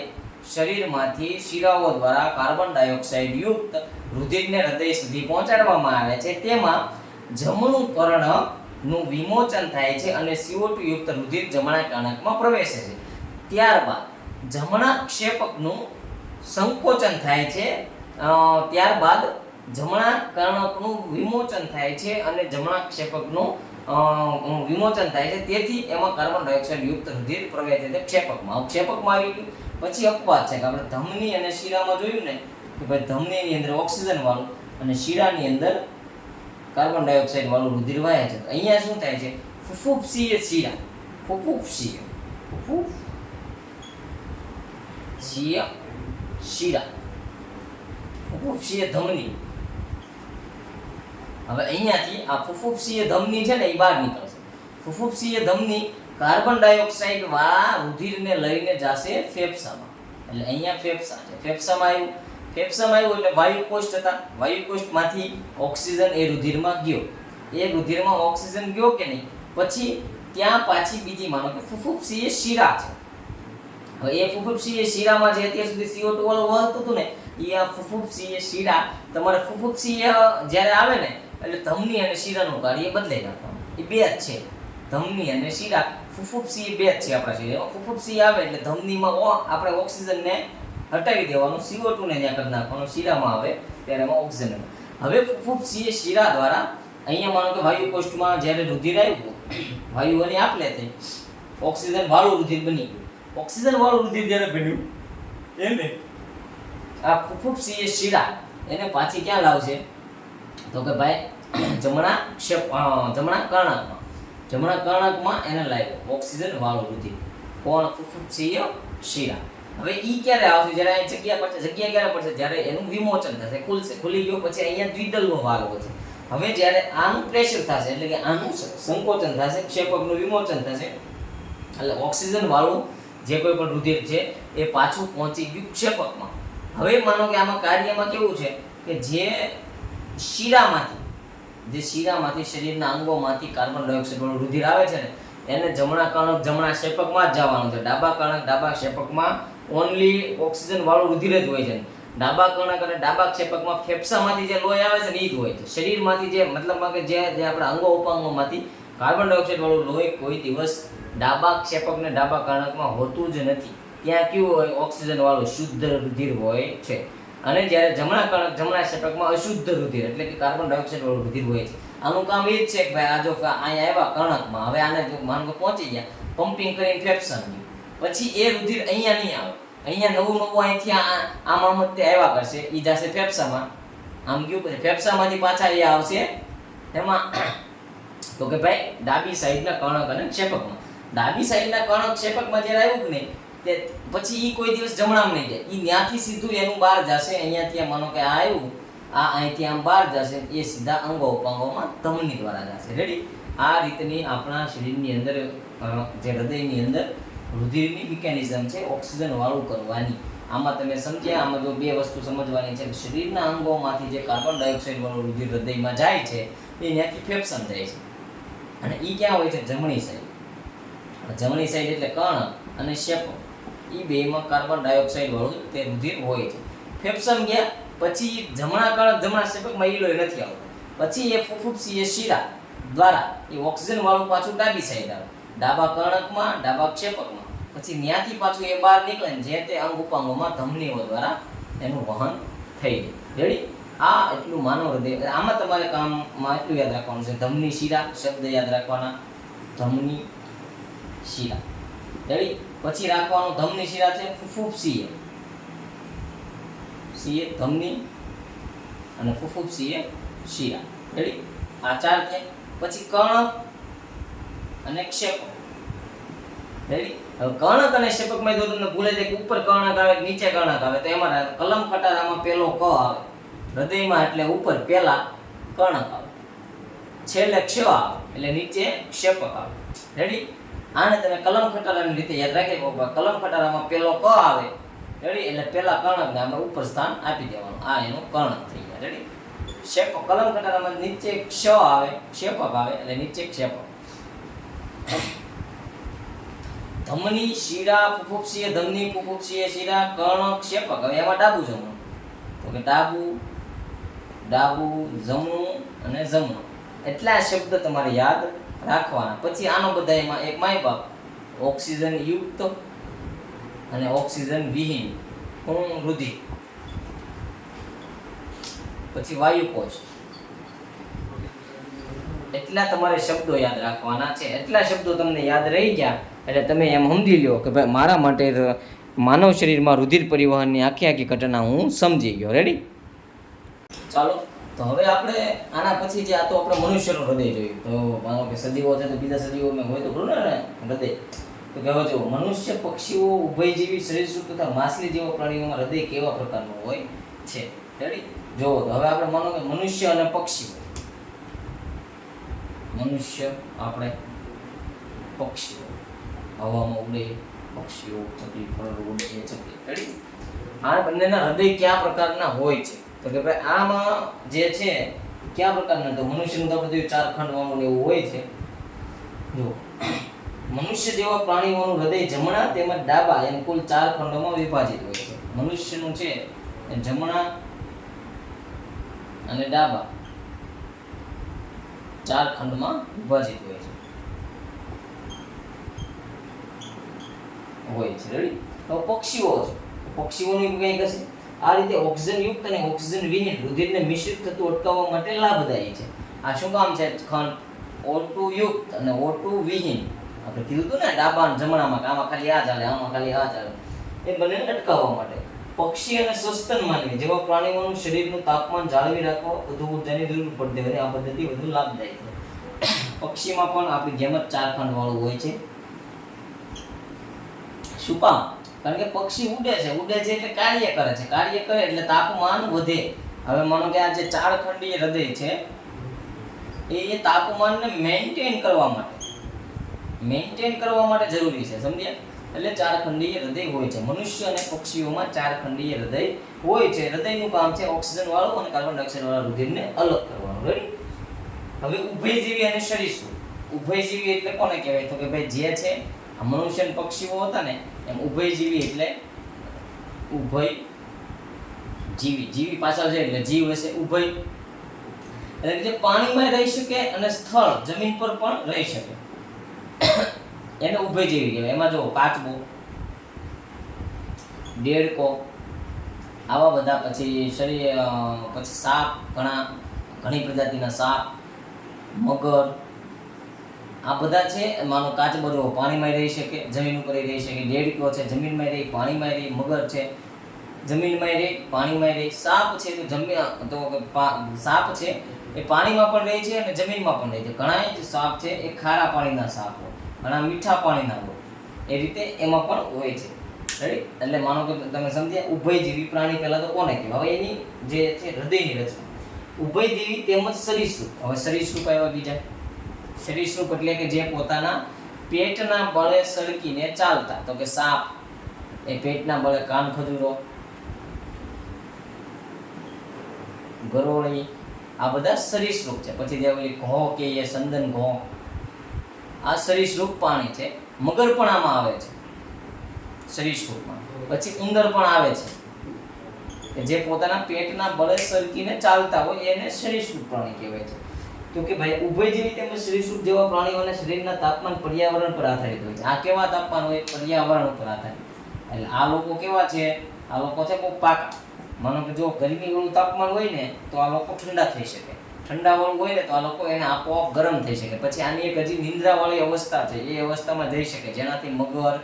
શરીરમાંથી શિરાઓ દ્વારા કાર્બન ડાયોક્સાઇડ યુક્ત રુધિરને હૃદય સુધી પહોંચાડવામાં આવે છે, તેમાં જમણું કર્ણકનું વિમોચન થાય છે અને CO2 યુક્ત રુધિર જમણા કર્ણકમાં પ્રવેશે છે. ત્યારબાદ જમણા ક્ષેપકનું સંકોચન થાય છે. ત્યારબાદ જમણા કર્ણકનું વિમોચન થાય છે અને જમણા ક્ષેપકનું વિમોચન થાય છે. તેથી એમાં કાર્બન ડાયોક્સાઇડ યુક્ત રુધિર પ્રવેશે છે ક્ષેપકમાં. ક્ષેપકમાં આવી ગયું. પછી અપવાદ છે કે આપણે ધમની અને શીરામાં જોયું ને કે ભાઈ ધમનીની અંદર ઓક્સિજન વાળું અને શીરાની અંદર કાર્બન ડાયોક્સાઇડ વાળું રુધિર વહે છે. તો અહીંયા શું થાય છે? ફુફુક્ષીય શીરા, ફુફુક્ષીય શીરા, ફુફુક્ષીય ધમની. હવે અહીંયાથી આ ફુફુક્ષીય ધમની છે ને એ બહાર નીકળશે. ફુફુક્ષીય ધમની કાર્બન ડાયોક્સાઇડ વાળા રુધિરને લઈને જશે ફેફસામાં. એટલે અહીંયા ફેફસા છે, ફેફસામાં આવ્યું. ફેફસામાં આવ્યું એટલે વાયુકોષ્ઠ હતા, વાયુકોષ્ઠમાંથી ઓક્સિજન એ રુધિરમાં ગયો. એ રુધિરમાં ઓક્સિજન ગયો કે નહીં, પછી ત્યાં પાછી બીજી માનો કે ફુફુક્ષીય શીરા છે. હવે એ ફુફુક્ષીય શીરામાં જે અત્યાર સુધી CO2 વાળું વહતું હતું ને, એ આ ફુફુક્ષીય શીરા તમારે ફુફુક્ષીય જ્યારે આવે ને એટલે ધમની અને શીરાનું કાર્ય બદલાઈ નાખવાનું. એ બે જ છે, ધમની અને શીરા. ફુફુક્ષીય બે જ છે આપણા શરીરમાં. ફુફુક્ષીય આવે એટલે ધમનીમાં આપણે ઓક્સિજનને હટાવી દેવાનું, CO2 ને ત્યાં કરી નાખવાનું. શીરામાં આવે ત્યારે એમાં ઓક્સિજન. હવે ફુફુક્ષીય શીરા દ્વારા અહીંયા માનો કે વાયુકોષ્ઠમાં જ્યારે રુધિર આવ્યું વાયુઓની આપલે થઈ ઓક્સિજન વાળું રુધિર બની ગયું. ઓક્સિજન વાળું રુધિર જ્યારે બન્યું એને આ ફુફુક્ષીય શિરા એને પાછી ક્યાં લાવશે તો કે ભાઈ જમણા કર્ણકમાં એને લાવ્યો ઓક્સિજન વાળું રુધિર. કોણ? ફુફુક્ષીય શિરા. હવે ઈ ક્યારે આવશે? જ્યારે અહીં જગ્યા ક્યારે પડશે? જ્યારે એનું વિમોચન થશે, ખુલશે. ખુલી ગયો પછી અહીંયા દ્વિદલનો ભાગ છે. હવે જ્યારે આનું પ્રેશર થશે એટલે કે આનું સંકોચન થશે, ક્ષેપકનું વિમોચન થશે એટલે ઓક્સિજન વાળું જે કોઈ પણ રુધિર છે એ પાછું પહોંચી ગયું ક્ષેપકમાં. હવે માનો કે આમાં કાર્યમાં કેવું છે કે જે શિરામાંથી શરીરના અંગોમાંથી કાર્બન ડાયોક્સાઇડ વાળું રુધિર આવે છે ને એને જમણા કર્ણક જમણા ક્ષેપકમાં જ જવાનું છે. ડાબા કર્ણક ડાબા ક્ષેપકમાં ઓનલી ઓક્સિજન વાળું રુધિર જ હોય છે. ડાબા કર્ણક અને ડાબા ક્ષેપકમાં ફેફસામાંથી જે લોહી આવે છે ને એ જ હોય છે. શરીરમાંથી જે મતલબમાં કે જે આપણા અંગો ઉપાંગોમાંથી કાર્બન ડાયોક્સાઇડ વાળું લોહી કોઈ દિવસ ડાબા ક્ષેપક ને ડાબા કર્ણકમાં હોતું જ નથી. ત્યાં કેવું હોય? ઓક્સિજન વાળું શુદ્ધ રુધિર હોય છે. અને જ્યારે જમણા કર્ણક જમણા ક્ષેપકમાં અશુદ્ધ રુધિર એટલે કે કાર્બન ડાયોક્સાઇડ વાળું રુધિર હોય છે. આનું કામ એ જ છે કે ભાઈ આ જો અહીંયા આવ્યા કર્ણકમાં, હવે આને જો માનો કે પહોંચી ગયા પમ્પિંગ કરીને ફેફસામાં, પછી એ રુધિર અહીંયા નહીં આવે. અહીંયા નવું અહીંથી આમ તે આવ્યા કરશે, એ જશે ફેફસામાં. આમ ગયું પછી ફેફસામાંથી પાછા એ આવશે એમાં તો કે ભાઈ ડાબી સાઈડના કર્ણક અને ક્ષેપકમાં. ડાબી સાઈડના કર્ણક ક્ષેપકમાં જ્યારે આવ્યું કે નહીં તે પછી એ કોઈ દિવસ જમણામાં નહીં જાય. એ ત્યાંથી સીધું એનું બહાર જશે. અહીંયાથી માનો કે આ આવ્યું, આ અહીંથી આમ બહાર જશે, એ સીધા અંગો ઉપાંગોમાં ધમની દ્વારા જશે. રેડી? આ રીતની આપણા શરીરની અંદર જે હૃદયની અંદર રુધિરની મિકેનિઝમ છે ઓક્સિજન વાળું કરવાની. આમાં તમે સમજ્યા? આમાં જો બે વસ્તુ સમજવાની છે. શરીરના અંગોમાંથી જે કાર્બન ડાયોક્સાઇડ વાળું રુધિર હૃદયમાં જાય છે એ ત્યાંથી ફેફસામાં જાય છે. અને એ ક્યાં હોય છે? જમણી સાઈડ. જમણી સાઈડ એટલે કર્ણક અને ક્ષેપક, એ બેમાં કાર્બન ડાયોક્સાઇડ વાળું તે રુધિર હોય છે. ફેફસામાં ગયા પછી જમણા કર્ણક જમણા ક્ષેપકમાં ઈ લોહી નથી આવતું. પછી એ ફુફુક્ષીય શિરા દ્વારા એ ઓક્સિજન વાળું પાછું ડાબી સાઈડ આવે, ડાબા કર્ણકમાં ડાબા ક્ષેપકમાં. પછી ત્યાંથી પાછું એ બહાર નીકળે ને જે તે અંગ ઉપાંગોમાં ધમનીઓ દ્વારા એનું વહન થઈ જાય. રેડી? આ એટલું માનવ હૃદય. આમાં તમારે કામમાં એટલું યાદ રાખવાનું છે, ધમની શિરા શબ્દ યાદ રાખવાના. ધમની શિરા. રેડી? પછી રાખવાનું ધમની શિરા છે ફુફુક્ષીય ધમની અને ફુફુક્ષીય શિરા. રેડી? આ ચાર છે. પછી કર્ણક અને ક્ષેપક. રેડી? હવે કર્ણક અને ક્ષેપકમાં જો તમને ભૂલે જાય કે ઉપર કર્ણક આવે કે નીચે કર્ણક આવે તો એમાં કલમ ખટારામાં પેલો ક આવે હૃદયમાં એટલે ઉપર પેલા કર્ણક આવે, છેલ્લે ક્ષ આવે એટલે નીચે ક્ષેપક આવે. રેડી? આને તમે કલમ ખટારાની રીતે યાદ રાખી. કલમ ખટારામાં પેલો ક આવે. રેડી? એટલે પેલા કર્ણકને આપણે ઉપર સ્થાન આપી દેવાનું. આ એનું કર્ણક થઈ જાય. રેડી? ક્ષેપક કલમ ખટારામાં નીચે ક્ષ આવે, ક્ષેપક આવે એટલે નીચે ક્ષેપક. ધમની શિરા ફુફુક્ષીય ધમની ફુફુક્ષીય શિરા કર્ણક ક્ષેપક. હવે એમાં ડાબુ જમણું તો કે ડાબુ જમણું અને જમણું એટલા શબ્દ તમારે યાદ રાખવાના. પછી આનો બધા એમાં એક માય બાપ ઓક્સિજન યુક્ત અને ઓક્સિજન વિહીન રુધિર. પછી વાયુકોષ. એટલા તમારે શબ્દો યાદ રાખવાના છે. એટલા શબ્દો તમને યાદ રહી ગયા એટલે તમે એમ સમજી લો કે ભાઈ મારા માટે માનવ શરીરમાં રુધિર પરિવહનની આખી ઘટના હું સમજી ગયો. રેડી? ચાલો તો હવે આપણે આના પછી જે આ તો આપણે મનુષ્યનું હૃદય જોયું. તો માનો કે સજીવો છે તો બીજા સજીવોમાં હોય તો ખરું ને હૃદય. તો કહેવા જો મનુષ્ય, પક્ષીઓ, ઉભયજીવી સરીસૃપ તથા માછલી જેવા પ્રાણીઓમાં હૃદય કેવા પ્રકારનું હોય છે. રેડી? જોવો તો હવે આપણે માનો કે મનુષ્ય અને પક્ષીઓ. મનુષ્ય આપણે પક્ષીઓ હવામાં ઉડે, પક્ષીઓ ચકલી ફરર ઉડે ચકલી. રેડી? આ બંનેના હૃદય કયા પ્રકારના હોય છે તો કે ભાઈ આમાં જે છે કયા પ્રકારના, તો મનુષ્યનું તો આપણે જોયું 4 ખંડવાનું એવું હોય છે. જો મનુષ્ય જેવા પ્રાણીઓનું હૃદય જમણા તેમજ ડાબા એમ કુલ 4 ખંડોમાં વિભાજિત હોય છે. મનુષ્યનું છે એ જમણા અને ડાબા 4 ખંડમાં વિભાજિત હોય છે. રેડી? તો પક્ષીઓ છે, પક્ષીઓની કઈ કશે આ રીતે ઓક્સિજન યુક્ત અને ઓક્સિજન વિહીન રુધિરને મિશ્રિત થતું અટકાવવા માટે લાભદાયી છે. આ શું કામ છે? ખંડ O2 યુક્ત અને O2 વિહીન, આપણે કીધું હતું ને ડાબા અને જમણામાં, આમાં ખાલી આ ચાલે, આમાં ખાલી આ ચાલે, એ બંનેને અટકાવવા માટે પક્ષી અને સસ્તન માનવી જેવા પ્રાણીઓનું શરીરનું તાપમાન જાળવી રાખવા વધુ ઊર્જાની જરૂર પડતી હોય આ પદ્ધતિ વધુ લાભદાયક છે. પક્ષીમાં પણ આપણી જેમ જ 4 ખંડ વાળું હોય છે. શું કામ? કારણ કે પક્ષી ઉડે છે એટલે કાર્ય કરે છે, કાર્ય કરે એટલે તાપમાન વધે. હવે માનો કે આ જે 4 ખંડીય હૃદય છે એ તાપમાનને મેન્ટેન કરવા માટે જરૂરી છે, સમજ્યા? એટલે 4 ખંડીય હૃદય હોય છે. મનુષ્ય અને પક્ષીઓમાં 4 ખંડીય હૃદય હોય છે. હૃદયનું કામ છે ઓક્સિજન વાળું અને કાર્બન ડાયોક્સાઇડ વાળા રુધિરને અલગ કરવાનું. રેડી? હવે ઉભયજીવી અને સરીસૃપ. ઉભયજીવી એટલે કોને કહેવાય? તો કે ભાઈ જે છે આ મનુષ્ય અને પક્ષીઓ હતા ને એમ ઉભયજીવી એટલે ઉભય જીવી પાછળ છે એટલે જીવ હશે ઉભય, એટલે જે પાણીમાં રહી શકે અને સ્થળ જમીન પર પણ રહી શકે એને ઉભયજીવી કહેવાય. એમાં જો કાચબો, દેડકો, આવા બધા, પછી સાપ, ઘણી પ્રજાતિના સાપ, મગર, આ બધા છે. માનો કાચબો જો પાણીમાં રહી શકે, જમીન ઉપર રહી શકે, દેડકો છે જમીનમાં રહી, પાણીમાં રહી, મગર છે જમીનમાં રહી, પાણીમાં રહી, સાપ છે સાપ છે એ પાણીમાં પણ રહે છે અને જમીનમાં પણ રહે છે. ઘણા સાપ છે એ ખારા પાણીના સાપ હોય, ઘણા મીઠા પાણીના હોય, એ રીતે એમાં પણ હોય છે. રાઈટ? એટલે માનો કે તમે સમજ્યા ઉભયજીવી પ્રાણી પહેલા તો કોને કહેવાય? હવે એની જે છે હૃદયની રચના ઉભયજીવી તેમજ સરીસૃપ. હવે સરીસૃપ આવ્યા બીજા. સરીસૃપ એટલે કે જે પોતાના પેટના બળે સળકીને ચાલતા. તો કે સાપ એ પેટના બળે કાન ખજૂરો, ગરોળી, આ બધા સરીસૃપ છે. પછી જે ઓલી ઘો કે એ સંદન ઘો, આ સરીસૃપ પ્રાણી છે. મગર પણ આમાં આવે છે સરીસૃપમાં. પછી ઉંદર પણ આવે છે કે જે પોતાના પેટના બળે સરકીને ચાલતા હોય એને સરીસૃપ પ્રાણી કહેવાય છે. તો કે ભાઈ ઉભયજીવી તેમજ સરીસૃપ જેવા પ્રાણીઓના શરીરના તાપમાન પર્યાવરણ પર આધારિત હોય છે. આ કેવા તાપમાન હોય? પર્યાવરણ પર આધારિત. એટલે આ લોકો કેવા છે? આ લોકો છે બહુ પાકા. માનો કે જો ગરમી વાળું તાપમાન હોય ને તો આ લોકો ઠંડા થઈ શકે, ઠંડા વાળું હોય ને તો આ લોકો એને આપોઆપ ગરમ થઈ શકે. પછી આની એક હજી નિંદ્રા વાળી અવસ્થા છે, એ અવસ્થામાં જઈ શકે જેનાથી મગર,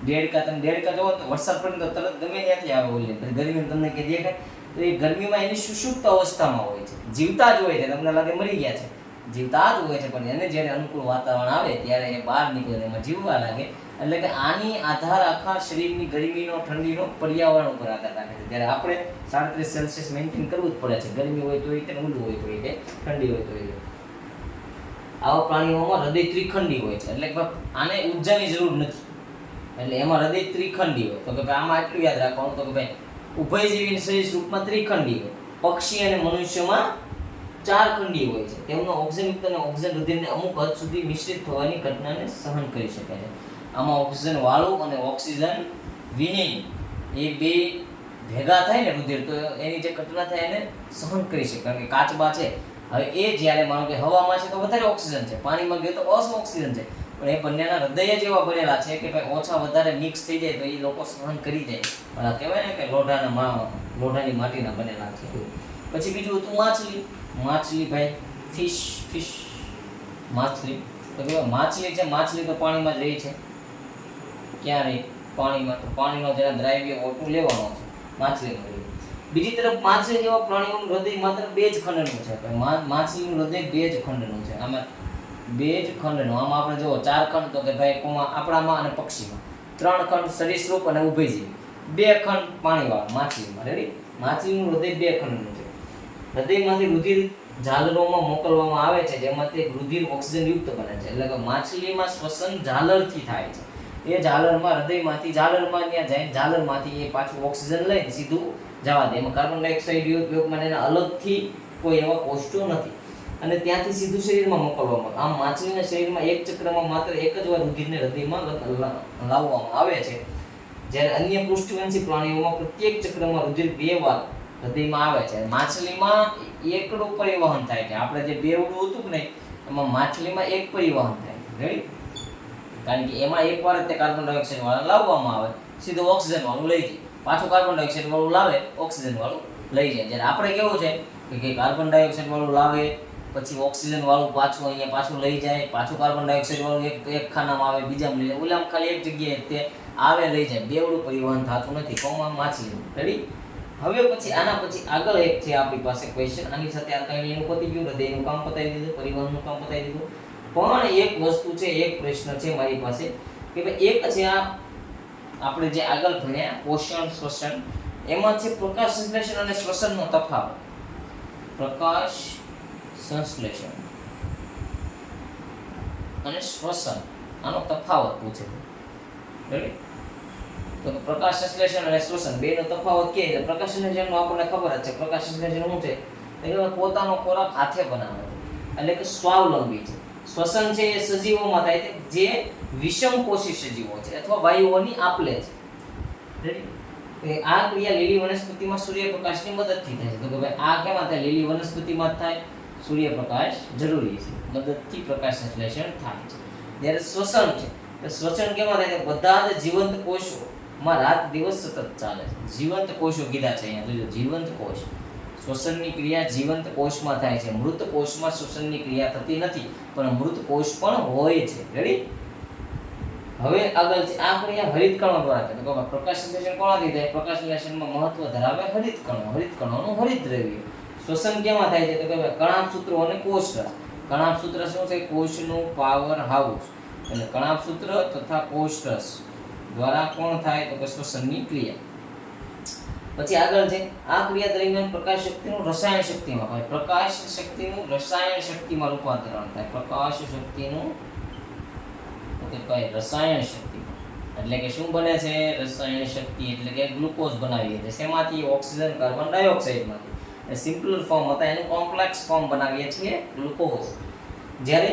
દેડકા જોવો તો વરસાદ પડે તો તરત ગમે ત્યાંથી આવે ઓલી ગરમી તમને કે દેખાય તો એ ગરમીમાં એની સુષુપ્ત અવસ્થામાં હોય છે, જીવતા જ હોય છે. તમને લાગે મરી ગયા છે, જીવતા જ હોય છે, પણ એને જ્યારે અનુકૂળ વાતાવરણ આવે ત્યારે એ બહાર નીકળે એમાં જીવવા લાગે. એટલે કે આની આધાર આખા શરીરની ગરમીનો ઠંડીનો પર્યાવરણ ઉપર આધાર રાખે છે. ત્યારે આપણે 37 સેલ્સિયસ મેન્ટેન કરવું જ પડે છે. ગરમી હોય તો એ રીતે, ઊંડું હોય તો એ રીતે, ઠંડી હોય તો એ. આવા પ્રાણીઓમાં હૃદય ત્રિખંડી હોય છે. એટલે કે આને ઊર્જાની જરૂર નથી, એટલે એમાં હૃદય ત્રિખંડી હોય. તો કે ભાઈ આમાં એટલું યાદ રાખવાનું તો કે ભાઈ ઉભયજીવી સરીસૃપમાં ત્રિખંડી હોય, પક્ષી અને મનુષ્યમાં 4 ખંડી હોય છે. તેમનો ઓક્સિજનયુક્ત અને ઓક્સિજન રુધિરને અમુક હદ સુધી મિશ્રિત થવાની ઘટનાને સહન કરી શકે છે. આમાં ઓક્સિજન વાળું અને ઓક્સિજન વિહીન એ બે ભેગા થાય ને રુધિર, તો એની જે ઘટના થાય એને સહન કરી શકે. કારણ કે કાચબા છે, હવે એ જ્યારે માનો કે હવામાં છે તો વધારે ઓક્સિજન છે, પાણીમાં ગયો તો ઓછો ઓક્સિજન છે, પણ એ બંનેના હૃદય જ એવા બનેલા છે કે ભાઈ ઓછા વધારે મિક્સ થઈ જાય તો એ લોકો સહન કરી જાય. પણ કહેવાય ને કે લોઢાની માટીના બનેલા છે. પછી બીજું હતું માછલી ભાઈ ફિશ માછલી. તો કહેવાય માછલી છે, માછલી તો પાણીમાં જ રહી છે. ક્યાં રહી? પાણીમાં. તો પાણીનો જેના દ્રાવ્ય O2 લેવાનો છે માછલીનો. બીજી તરફ માછલી જેવા પ્રાણીઓનું હૃદય માત્ર 2 જ ખંડનું છે. માછલીનું હૃદય 2 જ ખંડનું છે. આમાં 2 જ ખંડનું. આમાં આપણે જુઓ 4 ખંડ તો કે ભાઈ આપણામાં અને પક્ષીમાં, 3 ખંડ સરીસૃપ અને ઉભયજીવી, 2 ખંડ પાણીવાળા માછલીમાં. રેડી? માછલીનું હૃદય 2 ખંડનું છે. હૃદયમાંથી રુધિર ઝાલરોમાં મોકલવામાં આવે છે, જેમાંથી રુધિર ઓક્સિજન યુક્ત બને છે. એટલે કે માછલીમાં શ્વસન ઝાલરથી થાય છે. એ ઝાલરમાં હૃદયમાંથી ઝાલરમાં ત્યાં જાય, ઝાલરમાંથી એ પાછું ઓક્સિજન લઈને સીધું જવા દે. એમાં કાર્બન ડાયોક્સાઇડ ઉપયોગ માટે એના અલગથી કોઈ એવા કોષો નથી, અને ત્યાંથી સીધું શરીરમાં મોકલવામાં. આમ માછલીના શરીરમાં એક ચક્રમાં માત્ર એક જ વાર રુધિરને હૃદયમાં લાવવામાં આવે છે, જ્યારે અન્ય પૃષ્ઠવંશી પ્રાણીઓમાં પ્રત્યેક ચક્રમાં રુધિર 2 વાર હૃદયમાં આવે છે. માછલીમાં એકડું પરિવહન થાય છે. આપણે જે બેવડું હતું કે નહીં, એમાં માછલીમાં એક પરિવહન થાય છે. રેડી? કારણ કે એમાં એકવાર તે કાર્બન ડાયોક્સાઇડ વાળા લાવવામાં આવે, સીધું ઓક્સિજન વાળું લઈ જાય, પાછું કાર્બન ડાયોક્સાઇડ વાળું લાવે, ઓક્સિજન વાળું લઈ જાય. જ્યારે આપણે કેવું છે કે કાર્બન ડાયોક્સાઇડ વાળું લાવે, પછી ઓક્સિજન વાળું પાછું અહીંયા પાછું લઈ જાય, પાછું કાર્બન ડાયોક્સાઇડ વાળું એક ખાનામાં આવે, બીજામાં લઈ જાય, ઓલામાં ખાલી એક જગ્યાએ તે આવે લઈ જાય, બેવડું પરિવહન થતું નથી. કોમાં માછલી. રેડી? હવે પછી આના પછી આગળ એક છે આપણી પાસે ક્વેશ્ચન. આની સાથે આ કઈ એનું પતી ગયું, હૃદયનું કામ પતાવી દીધું, પરિવહનનું કામ પતાવી દીધું. પણ એક વસ્તુ છે, એક પ્રશ્ન છે મારી પાસે કે ભાઈ એક છે આ આપણે જે આગળ ભણ્યા પોષણ શ્વસન, એમાં છે પ્રકાશ સંશ્લેષણ અને શ્વસનનો તફાવત. પ્રકાશ સંશ્લેષણ અને શ્વસન, આનો તફાવત પૂછે. રેડી? તો પ્રકાશ સંશ્લેષણ અને શ્વસન બેનો તફાવત કે પ્રકાશ સંશ્લેષણનો આપણને ખબર જ છે. પ્રકાશ સંશ્લેષણ શું છે? એટલે પોતાનો ખોરાક હાથે બનાવે છે, એટલે કે સ્વાવલંબી છે. શ્વસન છે એ સજીવોમાં થાય છે જે વિષમકોષી સજીવો છે અથવા વાયુઓની આપલે છે. રેડી? આ ક્રિયા લીલી વનસ્પતિમાં સૂર્યપ્રકાશની મદદથી થાય છે. તો કે ભાઈ આ કેમાં થાય? લીલી વનસ્પતિમાં જ થાય. સૂર્યપ્રકાશ જરૂરી છે, મદદથી પ્રકાશ સંશ્લેષણ થાય છે. જ્યારે શ્વસન છે, તો શ્વસન કેમાં થાય? બધા જ જીવંત કોષોમાં રાત દિવસ સતત ચાલે છે. જીવંત કોષો કીધા છે અહીંયા, જોજો, જીવંત કોષ. શ્વસનની ક્રિયા જીવંત કોષમાં થાય છે. મૃત કોષમાં શ્વસનની ક્રિયા થતી નથી, પણ મૃત કોષ પણ હોય છે. રેડી? હવે આગળ છે આ ક્રિયા હરિતકણો દ્વારા થાય. તો પ્રકાશ સંશ્લેષણ કોનાથી થાય? પ્રકાશ સંશ્લેષણમાં મહત્વ ધરાવે હરિતકણો. હરિતકણોનું હરિતદ્રવ્ય. શ્વસન કેમાં થાય છે? તો કે કણાભસૂત્રો અને કોષરસ. કણાભસૂત્ર શું છે? કોષનું પાવર હાઉસ. એટલે કણાભસૂત્ર તથા કોષરસ દ્વારા કોણ થાય? તો કે શ્વસનની ક્રિયા. પછી આગળ છે આ ક્રિયા દરમિયાન પ્રકાશ શક્તિનું રસાયણ શક્તિમાં થાય. પ્રકાશ શક્તિનું રસાયણ શક્તિમાં રૂપાંતરણ થાય. પ્રકાશ શક્તિનું રસાયણ શક્તિમાં, એટલે કે શું બને છે? રસાયણ શક્તિ એટલે કે ગ્લુકોઝ બનાવીએ છીએ. શેમાંથી? ઓક્સિજન, કાર્બન ડાયોક્સાઇડમાંથી. સિમ્પલ ફોર્મ હતા એનું કોમ્પ્લેક્સ ફોર્મ બનાવીએ છીએ, ગ્લુકોઝ. જ્યારે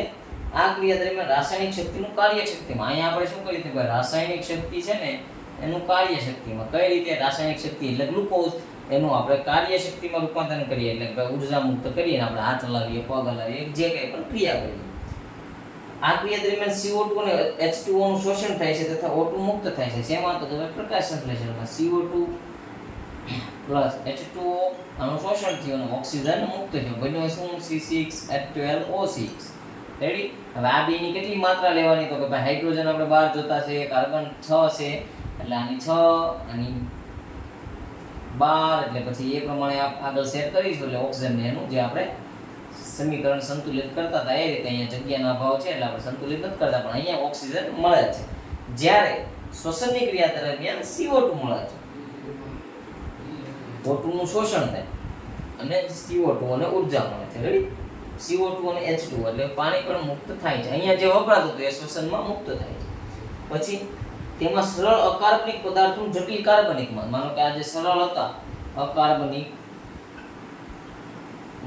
આ ક્રિયા દરમિયાન રાસાયણિક શક્તિનું કાર્યશક્તિમાં, અહીંયા આપણે શું કરીએ છીએ? રાસાયણિક શક્તિ છે ને એનું કાર્યશક્તિમાં. કઈ રીતે? રાસાયણિક શક્તિ એટલે ગ્લુકોઝ, એનું આપણે કાર્યશક્તિમાં રૂપાંતરણ કરીએ, એટલે કે ઉર્જા મુક્ત કરીએ, આપણે હાથ હલાવીએ, પગ હલાવીએ, જે કંઈ પણ ક્રિયા કરીએ. આ ક્રિયા દરમિયાન CO2 અને H2O નું શોષણ થાય છે તથા O2 મુક્ત થાય છે. શેમાં? તો પ્રકાશ સંશ્લેષણમાં. CO2 પ્લસ H2O આનું શોષણ થયું અને ઓક્સિજન મુક્ત થયું. બન્યું શું? C6H12O6. રેડી? હવે આ બેની કેટલી માત્રા લેવાની? તો કે ભાઈ હાઇડ્રોજન આપણે 12 જોતા છે, કાર્બન 6 છે, એટલે આની 6 આની 12, એટલે પછી એ પ્રમાણે આગળ સેટ કરીશું. એટલે ઓક્સિજન ને એનું જે આપણે સમીકરણ સંતુલિત કરતા હતા એ રીતે અહીંયા જગ્યાનો અભાવ છે એટલે આપણે સંતુલિત નથી કરતા, પણ અહીંયા ઓક્સિજન મળે છે. જ્યારે શ્વસનની ક્રિયા દરમિયાન CO2 મળે છે. O2 નું શોષણ થાય અને CO2 અને ઉર્જા મળે છે. રેડી? CO2 અને H2 એટલે પાણી પણ મુક્ત થાય છે. અહીંયા જે વપરાતું હતું એ શ્વસનમાં મુક્ત થાય છે. પછી તેમાં સરળ અકાર્બનિક પદાર્થોનું જટિલ કાર્બનિકમાં, માનો કે આ જે સરળ હતા અકાર્બનિક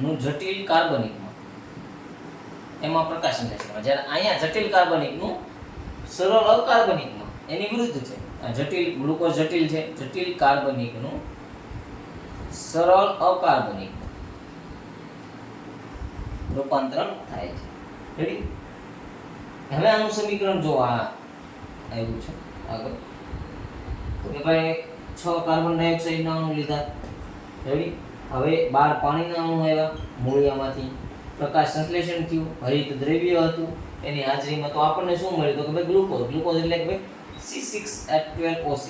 નું જટિલ કાર્બનિકમાં, એમાં પ્રકાશ સંશ્લેષણ. જ્યારે અહીંયા જટિલ કાર્બનિકનું સરળ અકાર્બનિકમાં એની વિરુદ્ધ છે. આ જટિલ ગ્લુકોઝ જટિલ છે, જટિલ કાર્બનિકનું સરળ અકાર્બનિકમાં રૂપાંતરણ થાય છે. રેડી? હવે આનું સમીકરણ જો આ આવ્યું છે આગળ, તો કે ભાઈ 6 કાર્બન ડાયોક્સાઇડના અણુ લીધા. રેડી? હવે 12 પાણીના અણુ આવ્યા મૂળિયામાંથી. પ્રકાશ સંશ્લેષણ થયું, હરિત દ્રવ્ય હતું એની હાજરીમાં. તો આપણને શું મળ્યું? તો કે ભાઈ ગ્લુકોઝ. ગ્લુકોઝ એટલે કે ભાઈ C6H12O6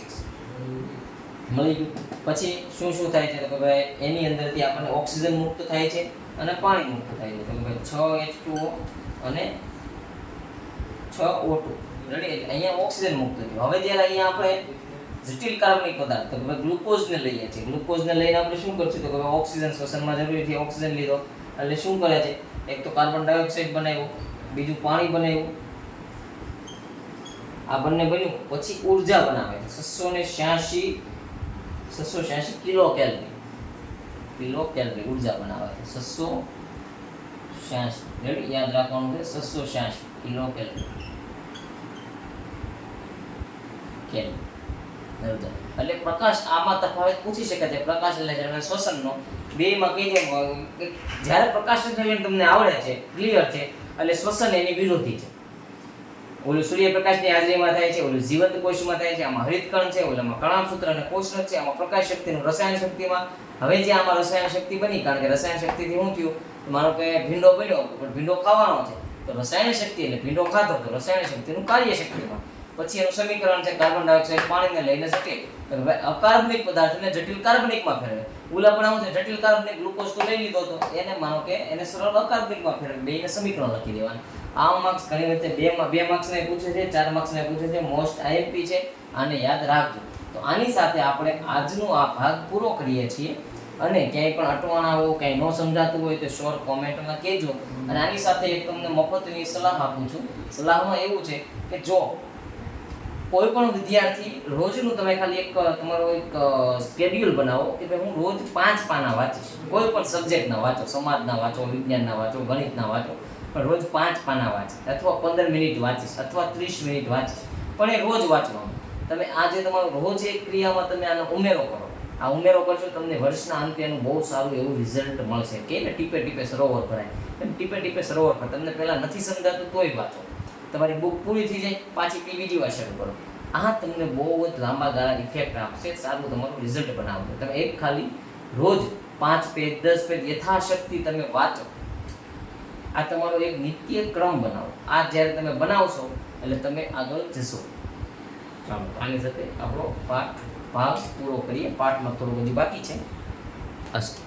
મળી ગયું. પછી શું શું થાય છે? તો કે ભાઈ એની અંદરથી આપણને ઓક્સિજન મુક્ત થાય છે અને પાણી મુક્ત થાય છે. તો કે ભાઈ 6H2O અને 6O2. રેડી? એટલે અહીંયા ઓક્સિજન મુક્ત થયું. હવે જ્યારે અહીંયા આપણે જટિલ કાર્બનિક પદાર્થ તો કે ભાઈ ગ્લુકોઝને લઈએ છીએ. ગ્લુકોઝને લઈને આપણે શું કરશું? તો કે ભાઈ ઓક્સિજન શ્વસનમાં જરૂરી છે, ઓક્સિજન લીધો એટલે શું કરે છે? એક તો કાર્બન ડાયોક્સાઇડ બનાવ્યું, બીજું પાણી બનાવ્યું, આ બંને બન્યું. પછી ઉર્જા બનાવે છે 686 કિલો કેલરી ઉર્જા બનાવે છે. 686. રેડી? યાદ રાખવાનું છે 686 કિલો કેલરી. એટલે પ્રકાશ આમાં તફાવત પૂછી શકે છે પ્રકાશ સંશ્લેષણ અને શ્વસનનો. બેમાં કહી દે જ્યારે પ્રકાશ સંશ્લેષણ તમને આવડે છે, ક્લિયર છે, એટલે શ્વસન એની વિરોધી છે. ઓલું સૂર્યપ્રકાશની હાજરીમાં થાય છે, ઓલું જીવંત કોષમાં થાય છે, આમાં હરિતકણ છે, ઓલામાં કણાભસૂત્ર અને કોષરસ છે, આમાં પ્રકાશ શક્તિનું રસાયણ શક્તિમાં. હવે જે આમાં રસાયણ શક્તિ બની, કારણ કે રસાયણ શક્તિથી શું થયું, માનો કે ભીંડો બન્યો પણ ભીંડો ખાવાનો છે, તો રસાયણ શક્તિ એટલે ભીંડો ખાતો તો રસાયણ શક્તિનું કાર્ય શક્તિમાં. પછી એનું સમીકરણ છે કાર્બન ડાયોક્સાઇડ પાણીને લઈને શકે, અકાર્બનિક પદાર્થને જટિલ કાર્બનિકમાં ફેરવે. ઓલા પણ આવું છે, જટિલ કાર્બનિક ગ્લુકોઝ તો લઈ લીધો હતો, એને માનો કે એને સરળ અકાર્બનિકમાં ફેરવે, બેયને સમીકરણ લખી દેવાના. આ માર્ક્સ ઘણી વખતે 2 માર્ક્સને પૂછે છે, 4 માર્ક્સને પૂછે છે, મોસ્ટ આઈએમપી છે, આને યાદ રાખજો. તો આની સાથે આપણે આજનો આ ભાગ પૂરો કરીએ છીએ. અને ક્યાંય પણ અટવાણા હોય, ક્યાંય ન સમજાતું હોય તો શોર્ટ કોમેન્ટમાં કહેજો. અને આની સાથે એક તમને મફતની સલાહ આપું છું. સલાહમાં એવું છે કે જો કોઈ પણ વિદ્યાર્થી રોજનું તમે ખાલી એક તમારો એક સ્કેડ્યુલ બનાવો કે ભાઈ હું રોજ 5 પાના વાંચીશ, કોઈ પણ સબ્જેક્ટના વાંચો, સમાજના વાંચો, વિજ્ઞાનના વાંચો, ગણિતના વાંચો, પણ રોજ 5 પાના વાંચીશ, અથવા 15 મિનિટ વાંચીશ, અથવા 30 મિનિટ વાંચીશ, પણ એ રોજ વાંચવાનું. તમે આજે તમારો રોજ એક ક્રિયામાં તમે આનો ઉમેરો કરો. આ ઉમેરો કરશો તમને વર્ષના અંતે એનું બહુ સારું એવું રિઝલ્ટ મળશે. કે ને ટીપે ટીપે સરોવર ભરાય, એમ ટીપે ટીપે સરોવર ભરાય. તમને પહેલાં નથી સમજાતું તોય વાંચો, તમારી બુક પૂરી થઈ જાય પાછી બીજી વાર શરૂ કરો. આ તમને બહુ જ લાંબા ગાળા ઇફેક્ટ આપશે, સારું તમારું રિઝલ્ટ બનાવશે. તમે એક ખાલી રોજ 5 પેજ 10 પેજ યથાશક્તિ તમે વાંચો. આ તમારો એક નિત્ય ક્રમ બનાવો. આ જ્યારે તમે બનાવશો એટલે તમે આગળ જશો. ચાલો આની સાથે આપણો ભાગ પૂરો કરીએ. પાઠમાં થોડું હજી બાકી છે. અસ્તુ.